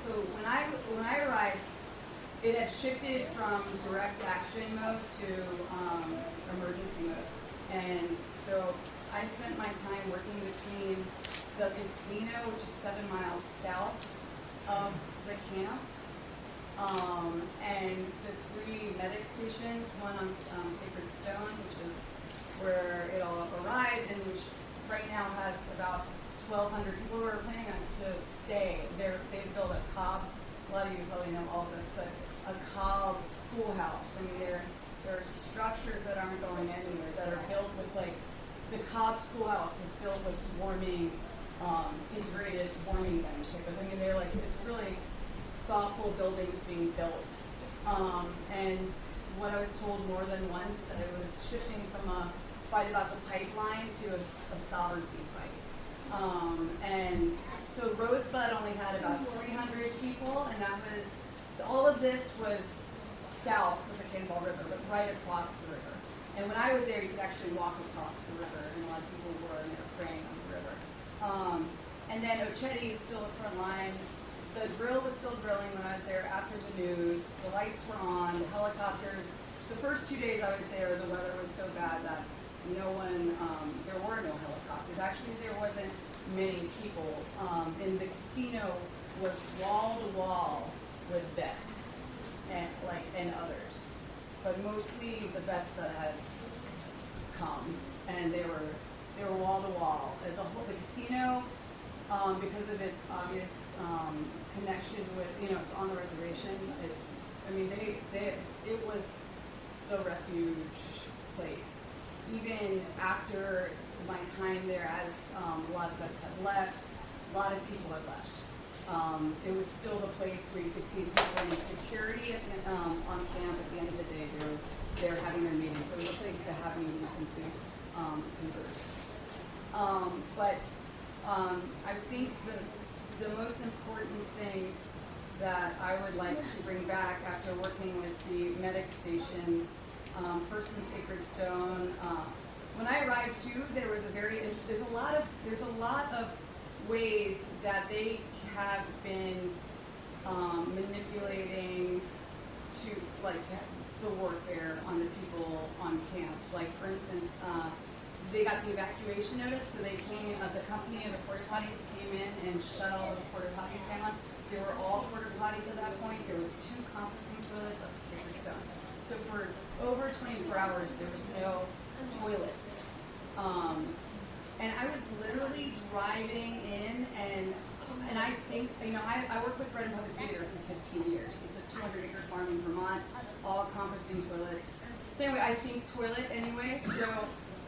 Speaker 3: So when I arrived, it had shifted from direct action mode to emergency mode. And so I spent my time working between the casino, which is 7 miles south of the camp, and the 3 medic stations, one on Sacred Stone, which is where it all arrived, and which right now has about 1,200 people who are planning on to stay. They've built a Cobb, a lot of you probably know all this, but a Cobb schoolhouse. I mean, there are structures that aren't going anywhere that are built with, like, the Cobb schoolhouse is built with warming, integrated warming bench. Because I mean, it's really thoughtful buildings being built. And what I was told more than once, that it was shifting from a fight about the pipeline to a sovereignty fight. And so Rosebud only had about 300 people, and all of this was south of the Cannonball River, but right across the river. And when I was there, you could actually walk across the river, and a lot of people were, and they were praying on the river. And then Ochetti is still the front line. The drill was still drilling when I was there after the news. The lights were on, the helicopters. The first 2 days I was there, the weather was so bad that there were no helicopters. Actually, there wasn't many people. And the casino was wall to wall with vets and others, but mostly the vets that had come, and they were wall to wall. The casino, because of its obvious connection with, it's on the reservation. It was the refuge place. Even after my time there, as a lot of vets had left, a lot of people had left. It was still the place where you could see the people in security on camp. At the end of the day, they were having their meetings. It was a place to have meetings and to converge. I think the most important thing that I would like to bring back after working with the medic stations, first in Sacred Stone. When I arrived too, there's a lot of
Speaker 2: ways that they have been manipulating to the warfare on the people on camp. Like for instance, they got the evacuation notice, so they came. The company of the porta potties came in and shut all the porta potties down. They were all porta potties at that point. There was 2 composting toilets up the Sacred Stone. So for over 24 hours, there was no toilets. And I was literally driving in, and I think, I worked with Bread and Public Theater for 15 years. It's a 200-acre farm in Vermont, all composting toilets. So anyway, I think toilet anyway, so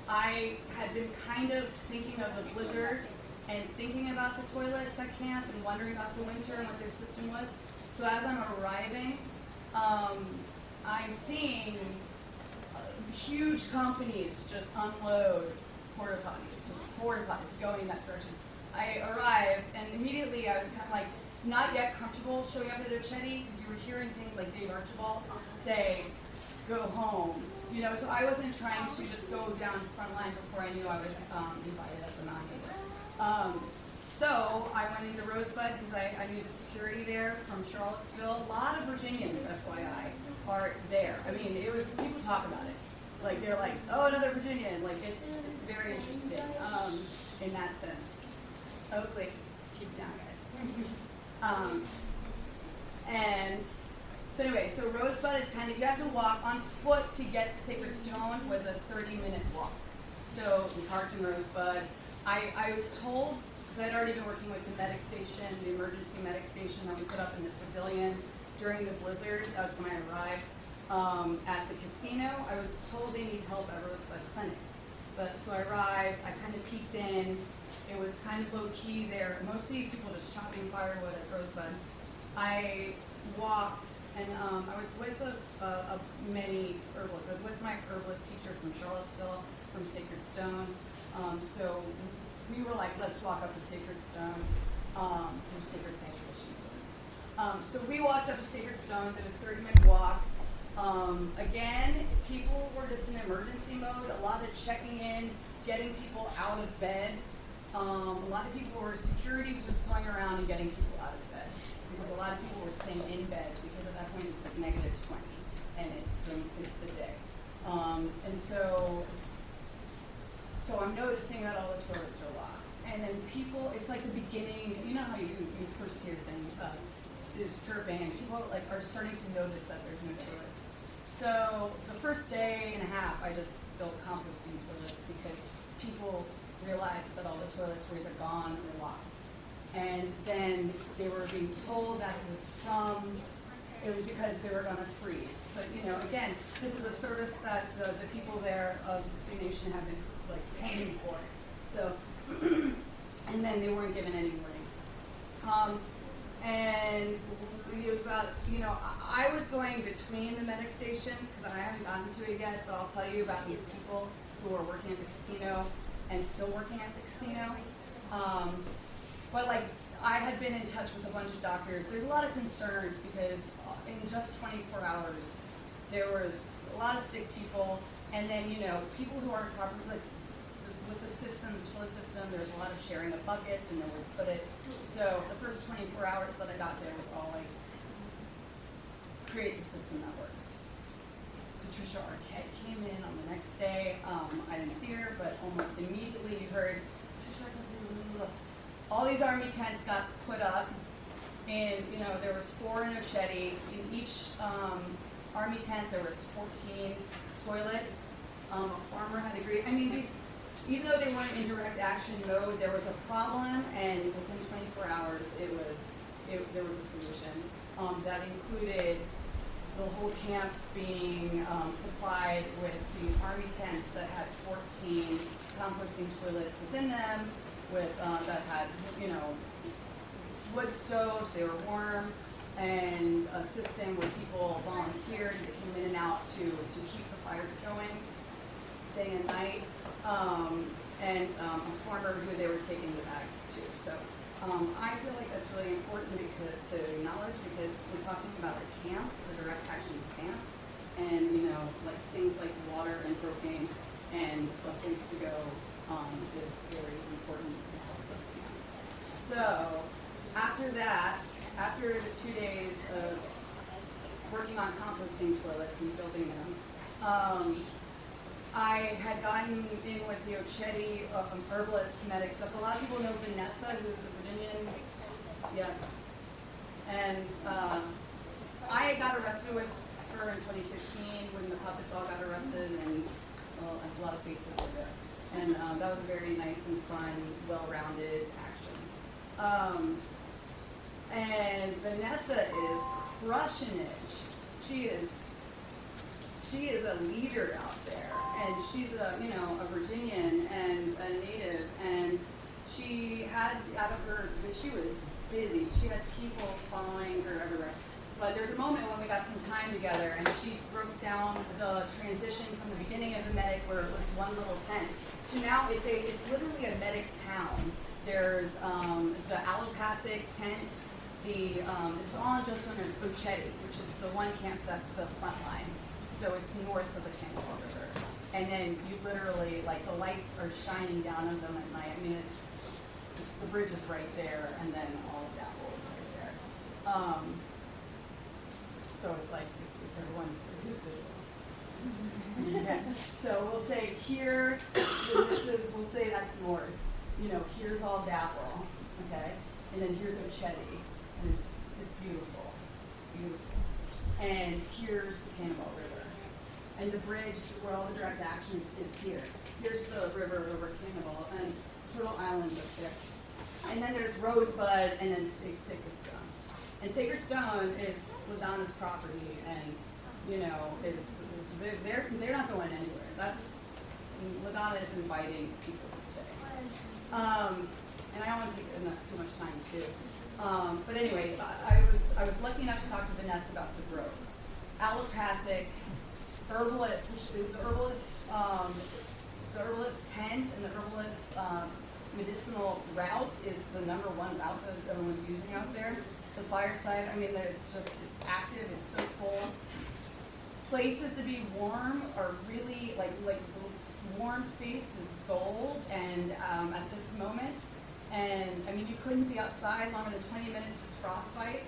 Speaker 2: I had been kind of thinking of the blizzard and thinking about the toilets at camp and wondering about the winter and what their system was. So as I'm arriving, I'm seeing huge companies just unload porta potties, just porta potties going in that direction. I arrived and immediately I was kind of like not yet comfortable showing up at Ochetti because you were hearing things like Dave Archibald say, "Go home." So I wasn't trying to just go down front line before I knew I was invited as a non-member. So I went into Rosebud because I knew the security there from Charlottesville. A lot of Virginians, FYI, are there. I mean, people talk about it. Like they're like, oh, another Virginian. Like it's very interesting in that sense. Oakley, keep it down, guys. And so anyway, so Rosebud is kind of, you have to walk on foot to get to Sacred Stone was a 30-minute walk. So we parked in Rosebud. I was told, because I'd already been working with the medic station, the emergency medic station that we put up in the pavilion during the blizzard. That was when I arrived. At the casino, I was told they need help at Rosebud Clinic. So I arrived, I kind of peeked in. It was kind of low key there. Mostly people just chopping firewood at Rosebud. I walked, and I was with many herbalists. I was with my herbalist teacher from Charlottesville, from Sacred Stone. So we were like, let's walk up to Sacred Stone, from Sacred Pancreation. So we walked up to Sacred Stone. It was a 30-minute walk. Again, people were just in emergency mode. A lot of checking in, getting people out of bed. A lot of people were, security was just going around and getting people out of bed. Because a lot of people were staying in bed because at that point it's like -20 and it's the day. And so I'm noticing that all the toilets are locked. And then people, it's like the beginning, you know how you first hear things, is chirping, and people are starting to notice that there's no toilets. So the first day and a half, I just built composting toilets because people realized that all the toilets were either gone or locked. And then they were being told that it was because they were gonna freeze. But again, this is a service that the people there of the Sioux Nation have been paying for. So, and then they weren't given any warning. And it was about, I was going between the medic stations because I haven't gotten to it yet, but I'll tell you about these people who are working at the casino and still working at the casino. But I had been in touch with a bunch of doctors. There's a lot of concerns because in just 24 hours, there was a lot of sick people, and then, people who aren't properly, with the system, the toilet system, there's a lot of sharing of buckets and then we put it. So the first 24 hours that I got there was all create the system that works. Patricia Arquette came in on the next day. I didn't see her, but almost immediately you heard, Patricia Arquette, all these army tents got put up, and there was 4 in Ochetti. In each army tent there was 14 toilets. A farmer had agreed. I mean, even though they weren't in direct action mode, there was a problem, and within 24 hours there was a solution that included the whole camp being supplied with these army tents that had 14 composting toilets within them, that had wood stoves. They were warm, and a system where people volunteered. They came in and out to keep the fires going day and night, and a farmer who they were taking the bags to. So I feel like that's really important to acknowledge because we're talking about a camp, a direct action camp, and things like water and propane and a place to go is very important to the health of the camp. So, after that, after the 2 days of working on composting toilets and building them, I had gotten in with the Ochetti herbalist medic stuff. A lot of people know Vanessa, who's a Virginian. Yes. And I got arrested with her in 2015 when the puppets all got arrested, and well, a lot of faces were there. And that was a very nice and fun, well-rounded action. And Vanessa is crushing it. She is a leader out there, and she's a Virginian and a native, and she was busy. She had people following her everywhere. But there's a moment when we got some time together, and she broke down the transition from the beginning of the medic, where it was one little tent, to now it's literally a medic town. There's the allopathic tent. It's all just under Ochetti, which is the one camp that's the front line. So it's north of the Kanawha River. And then you literally, like, the lights are shining down on them at night. I mean, the bridge is right there, and then all of that road is right there. So it's like, if everyone's visual. Okay. So we'll say here, we'll say that's north. Here's all Dapple, okay? And then here's Ochetti. And it's beautiful, beautiful. And here's the Kanawha River. And the bridge where all the direct action is here. Here's the river over Kanawha and Turtle Island up there. And then there's Rosebud and then Sacred Stone. And Sacred Stone is LaDonna's property, and they're not going anywhere. LaDonna is inviting people to stay. And I don't want to take too much time too. But anyway, I was lucky enough to talk to Vanessa about the growth. Allopathic, herbalist, the herbalist tent and the herbalist medicinal route is the #1 route that everyone's using out there. The fireside, I mean, it's active, it's so full. Places to be warm are really, like warm space is gold, and at this moment, and I mean, you couldn't be outside longer than 20 minutes, it's frostbite.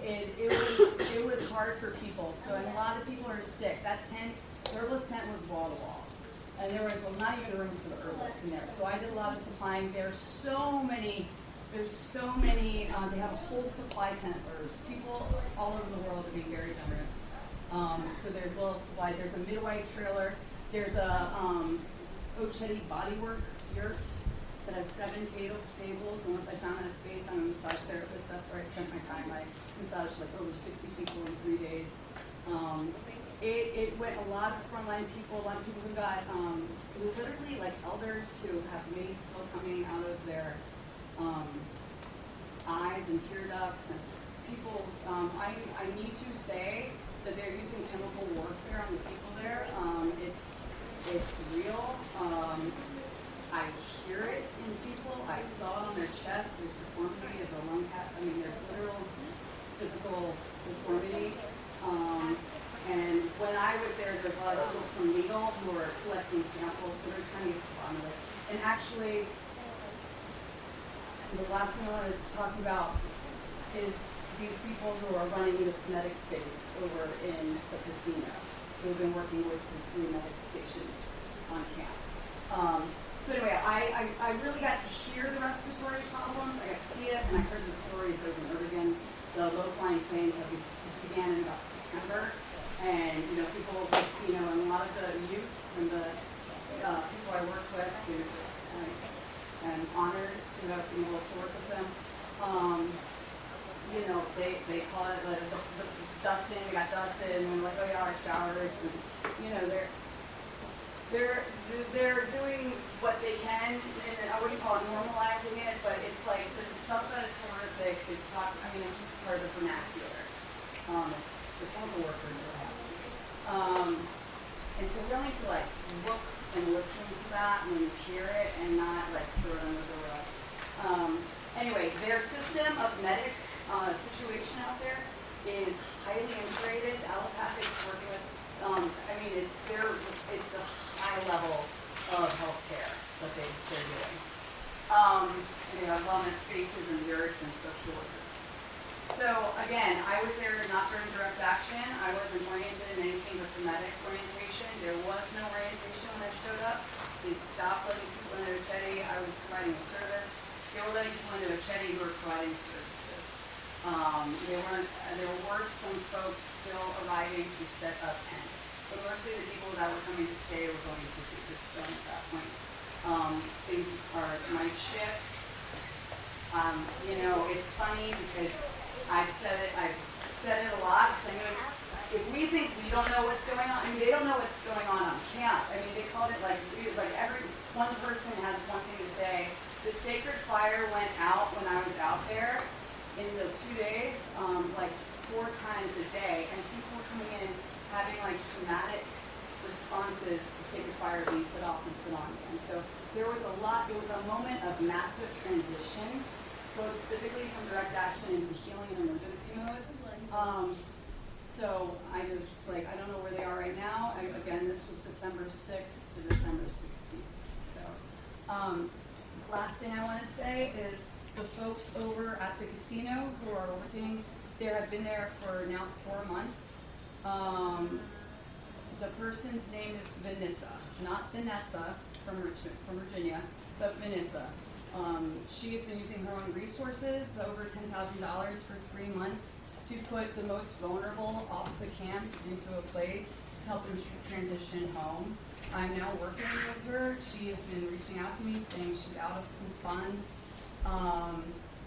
Speaker 2: It was hard for people, so and a lot of people are sick. That tent, the herbalist tent was wall to wall, and there was not even room for the herbalists in there. So I did a lot of supplying. There's so many, they have a whole supply tent where people all over the world are being very generous. So there's little supply, there's a midwife trailer, there's a Ochetti bodywork yurt that has 7 tables, and once I found that space, I'm a massage therapist, that's where I spent my time. I massaged like over 60 people in 3 days. It went a lot of frontline people, a lot of people who got, literally like elders who have mace still coming out of their eyes and tear ducts, and people, I need to say that they're using chemical warfare on the people there. It's real. I hear it in people. I saw it on their chest. There's deformity of the lung cap. I mean, there's literal physical deformity. And when I was there was a lot of people from legal who were collecting samples, so they're trying to get to the bottom of it. And actually, the last thing I want to talk about is these people who are running this medic space over in the casino, who've been working with the 3 medic stations on camp. So anyway, I really got to hear the respiratory problems. I got to see it, and I heard the stories over and over again. The low-flying planes that began in about September, and people, and a lot of the youth and the people I worked with, who just I'm honored to have been able to work with them. They call it the dusting. We got dusted, and we're like, oh yeah, our showers, and they're doing what they can, and I wouldn't call it normalizing it, but it's like the stuff that is horrific is it's just part of the vernacular. It's the chemical workers that are happening. And so we only need to look and listen to that and hear it and not throw it under the rug. Anyway, their system of medic situation out there is highly integrated. Allopathic is working with, it's a high level of healthcare that they're doing. They have wellness spaces and yurts and social workers. So again, I was there not during direct action. I wasn't oriented in anything but thematic orientation. There was no orientation when I showed up. They stopped letting people into a jetty. I was providing a service. They were letting people into a jetty who were providing services. There were some folks still arriving to set up tents, but mostly the people that were coming to stay were going to Secret Stone at that point. Things are night shift. It's funny because I've said it a lot, because I know if we think we don't know what's going on, they don't know what's going on camp. They called it like every one person has one thing to say. The sacred fire went out when I was out there in the 2 days, 4 times a day, and people were coming in having traumatic responses to sacred fire being put off and put on again. So there was it was a moment of massive transition, both physically from direct action into healing and emergency mode. So I don't know where they are right now. Again, this was December 6th to December 16th. So last thing I want to say is the folks over at the casino who are working there have been there for now 4 months. The person's name is Vanessa, not Vanessa from Richmond, from Virginia, but Vanessa. She has been using her own resources, over $10,000 for 3 months, to put the most vulnerable off the camps into a place to help them transition home. I'm now working with her. She has been reaching out to me saying she's out of funds.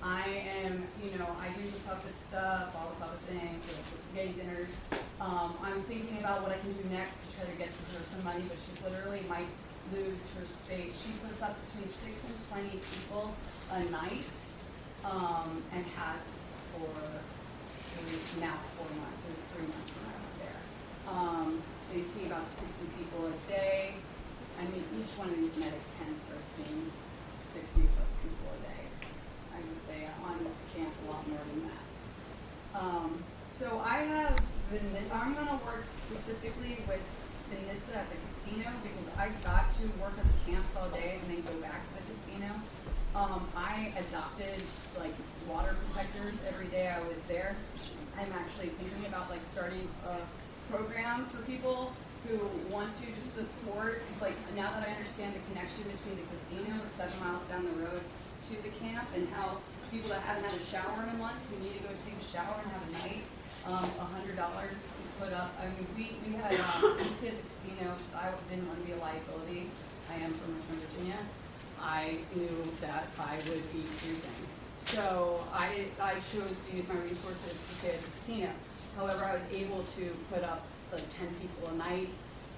Speaker 2: I do the puppet stuff, all the puppet things, the spaghetti dinners. I'm thinking about what I can do next to try to get her some money, but she's literally might lose her space. She puts up between 6 and 20 people a night, and has for now 4 months. It was 3 months when I was there. They see about 60 people a day. Each one of these medic tents are seeing 60 plus people a day. I would say on camp a lot more than that. So I'm going to work specifically with Vanessa at the casino because I got to work at the camps all day and then go back to the casino. I adopted water protectors every day I was there. I'm actually thinking about starting a program for people who want to just support, because now that I understand the connection between the casino, 7 miles down the road, to the camp, and how people that haven't had a shower in a month who need to go take a shower and have a night, $100 to put up. We had we stayed at the casino because I didn't want to be a liability. I am from Richmond, Virginia. I knew that I would be freezing, so I chose to use my resources to stay at the casino. However, I was able to put up 10 people a night.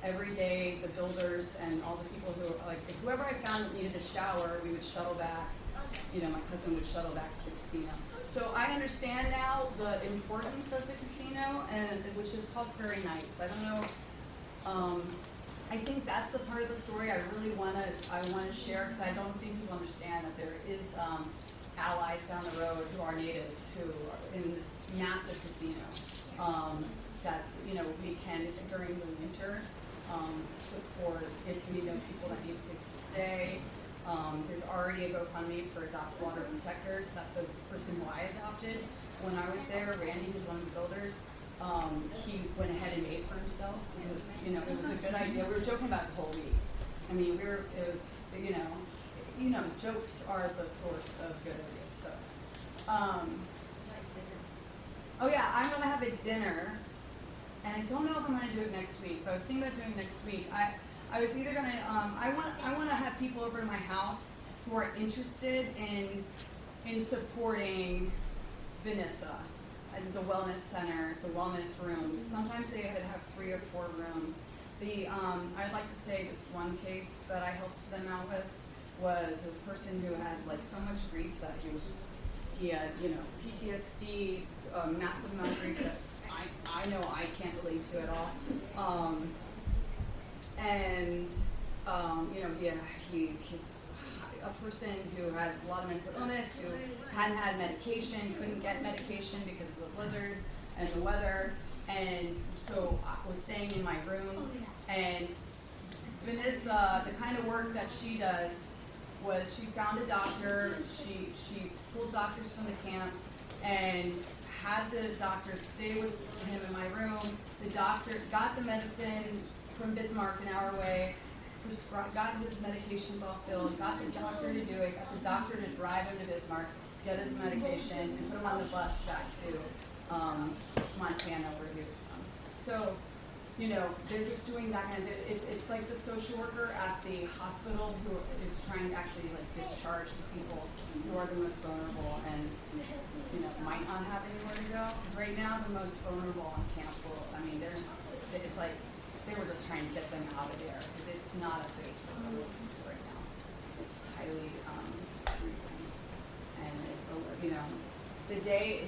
Speaker 2: Every day, the builders and all the people who, whoever I found that needed a shower, we would shuttle back. My cousin would shuttle back to the casino. So I understand now the importance of the casino, which is called Prairie Nights. I don't know. I think that's the part of the story I really want to share, because I don't think people understand that there is allies down the road who are natives who are in this massive casino. That we can during the winter support if we know people that need a place to stay. There's already a GoFundMe for Adopt Water Protectors. That the person who I adopted when I was there, Randy, who's one of the builders, he went ahead and made for himself. It was a good idea. We were joking about it the whole week. Jokes are the source of good ideas. So, oh yeah, I'm gonna have a dinner. And I don't know if I'm going to do it next week, but I was thinking about doing it next week. I was either going to, I want to have people over to my house who are interested in supporting Vanessa and the wellness center, the wellness rooms. Sometimes they would have 3 or 4 rooms. I'd like to say just one case that I helped them out with was this person who had so much grief that he had PTSD, massive amount of grief that I know I can't relate to at all. He's a person who had a lot of mental illness, who hadn't had medication, couldn't get medication because of the blizzard and the weather, and so I was staying in my room, and Vanessa, the kind of work that she does was she found a doctor, she pulled doctors from the camp and had the doctor stay with him in my room. The doctor got the medicine from Bismarck an hour away, got his medications all filled, got the doctor to do it, got the doctor to drive him to Bismarck, get his medication, and put him on the bus back to Montana, where he was from. So, you know, they're just doing that kind of, it's like the social worker at the hospital who is trying to actually like discharge the people who are the most vulnerable and, you know, might not have anywhere to go. Because right now, the most vulnerable on camp will, I mean, it's like, they were just trying to get them out of there, because it's not a place for them right now. It's highly, it's freezing. And it's, you know, the day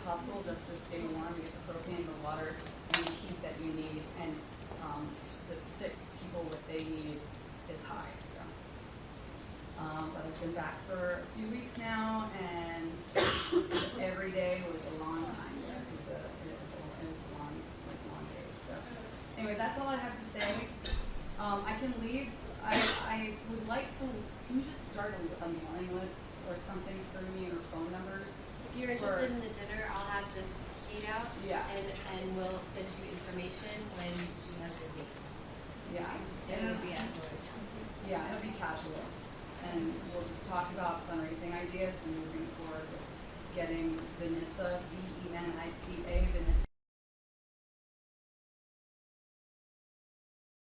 Speaker 2: hustle just to stay warm, you get the propane, the water, and the heat that you need, and the sick people, what they need is high, so. But I've been back for a few weeks now, and every day was a long time there, because it was a long day, so. Anyway, that's all I have to say. I can leave, I would like to, can you just start a mailing list or something for me, or phone numbers?
Speaker 7: If you're interested in the dinner, I'll have this sheet out.
Speaker 2: Yeah.
Speaker 7: And we'll send you information when she has the date.
Speaker 2: Yeah.
Speaker 7: And it'll be afterwards.
Speaker 2: Yeah, it'll be casual, and we'll just talk about fundraising ideas and moving forward with getting Vanessa, VENICA, Vanessa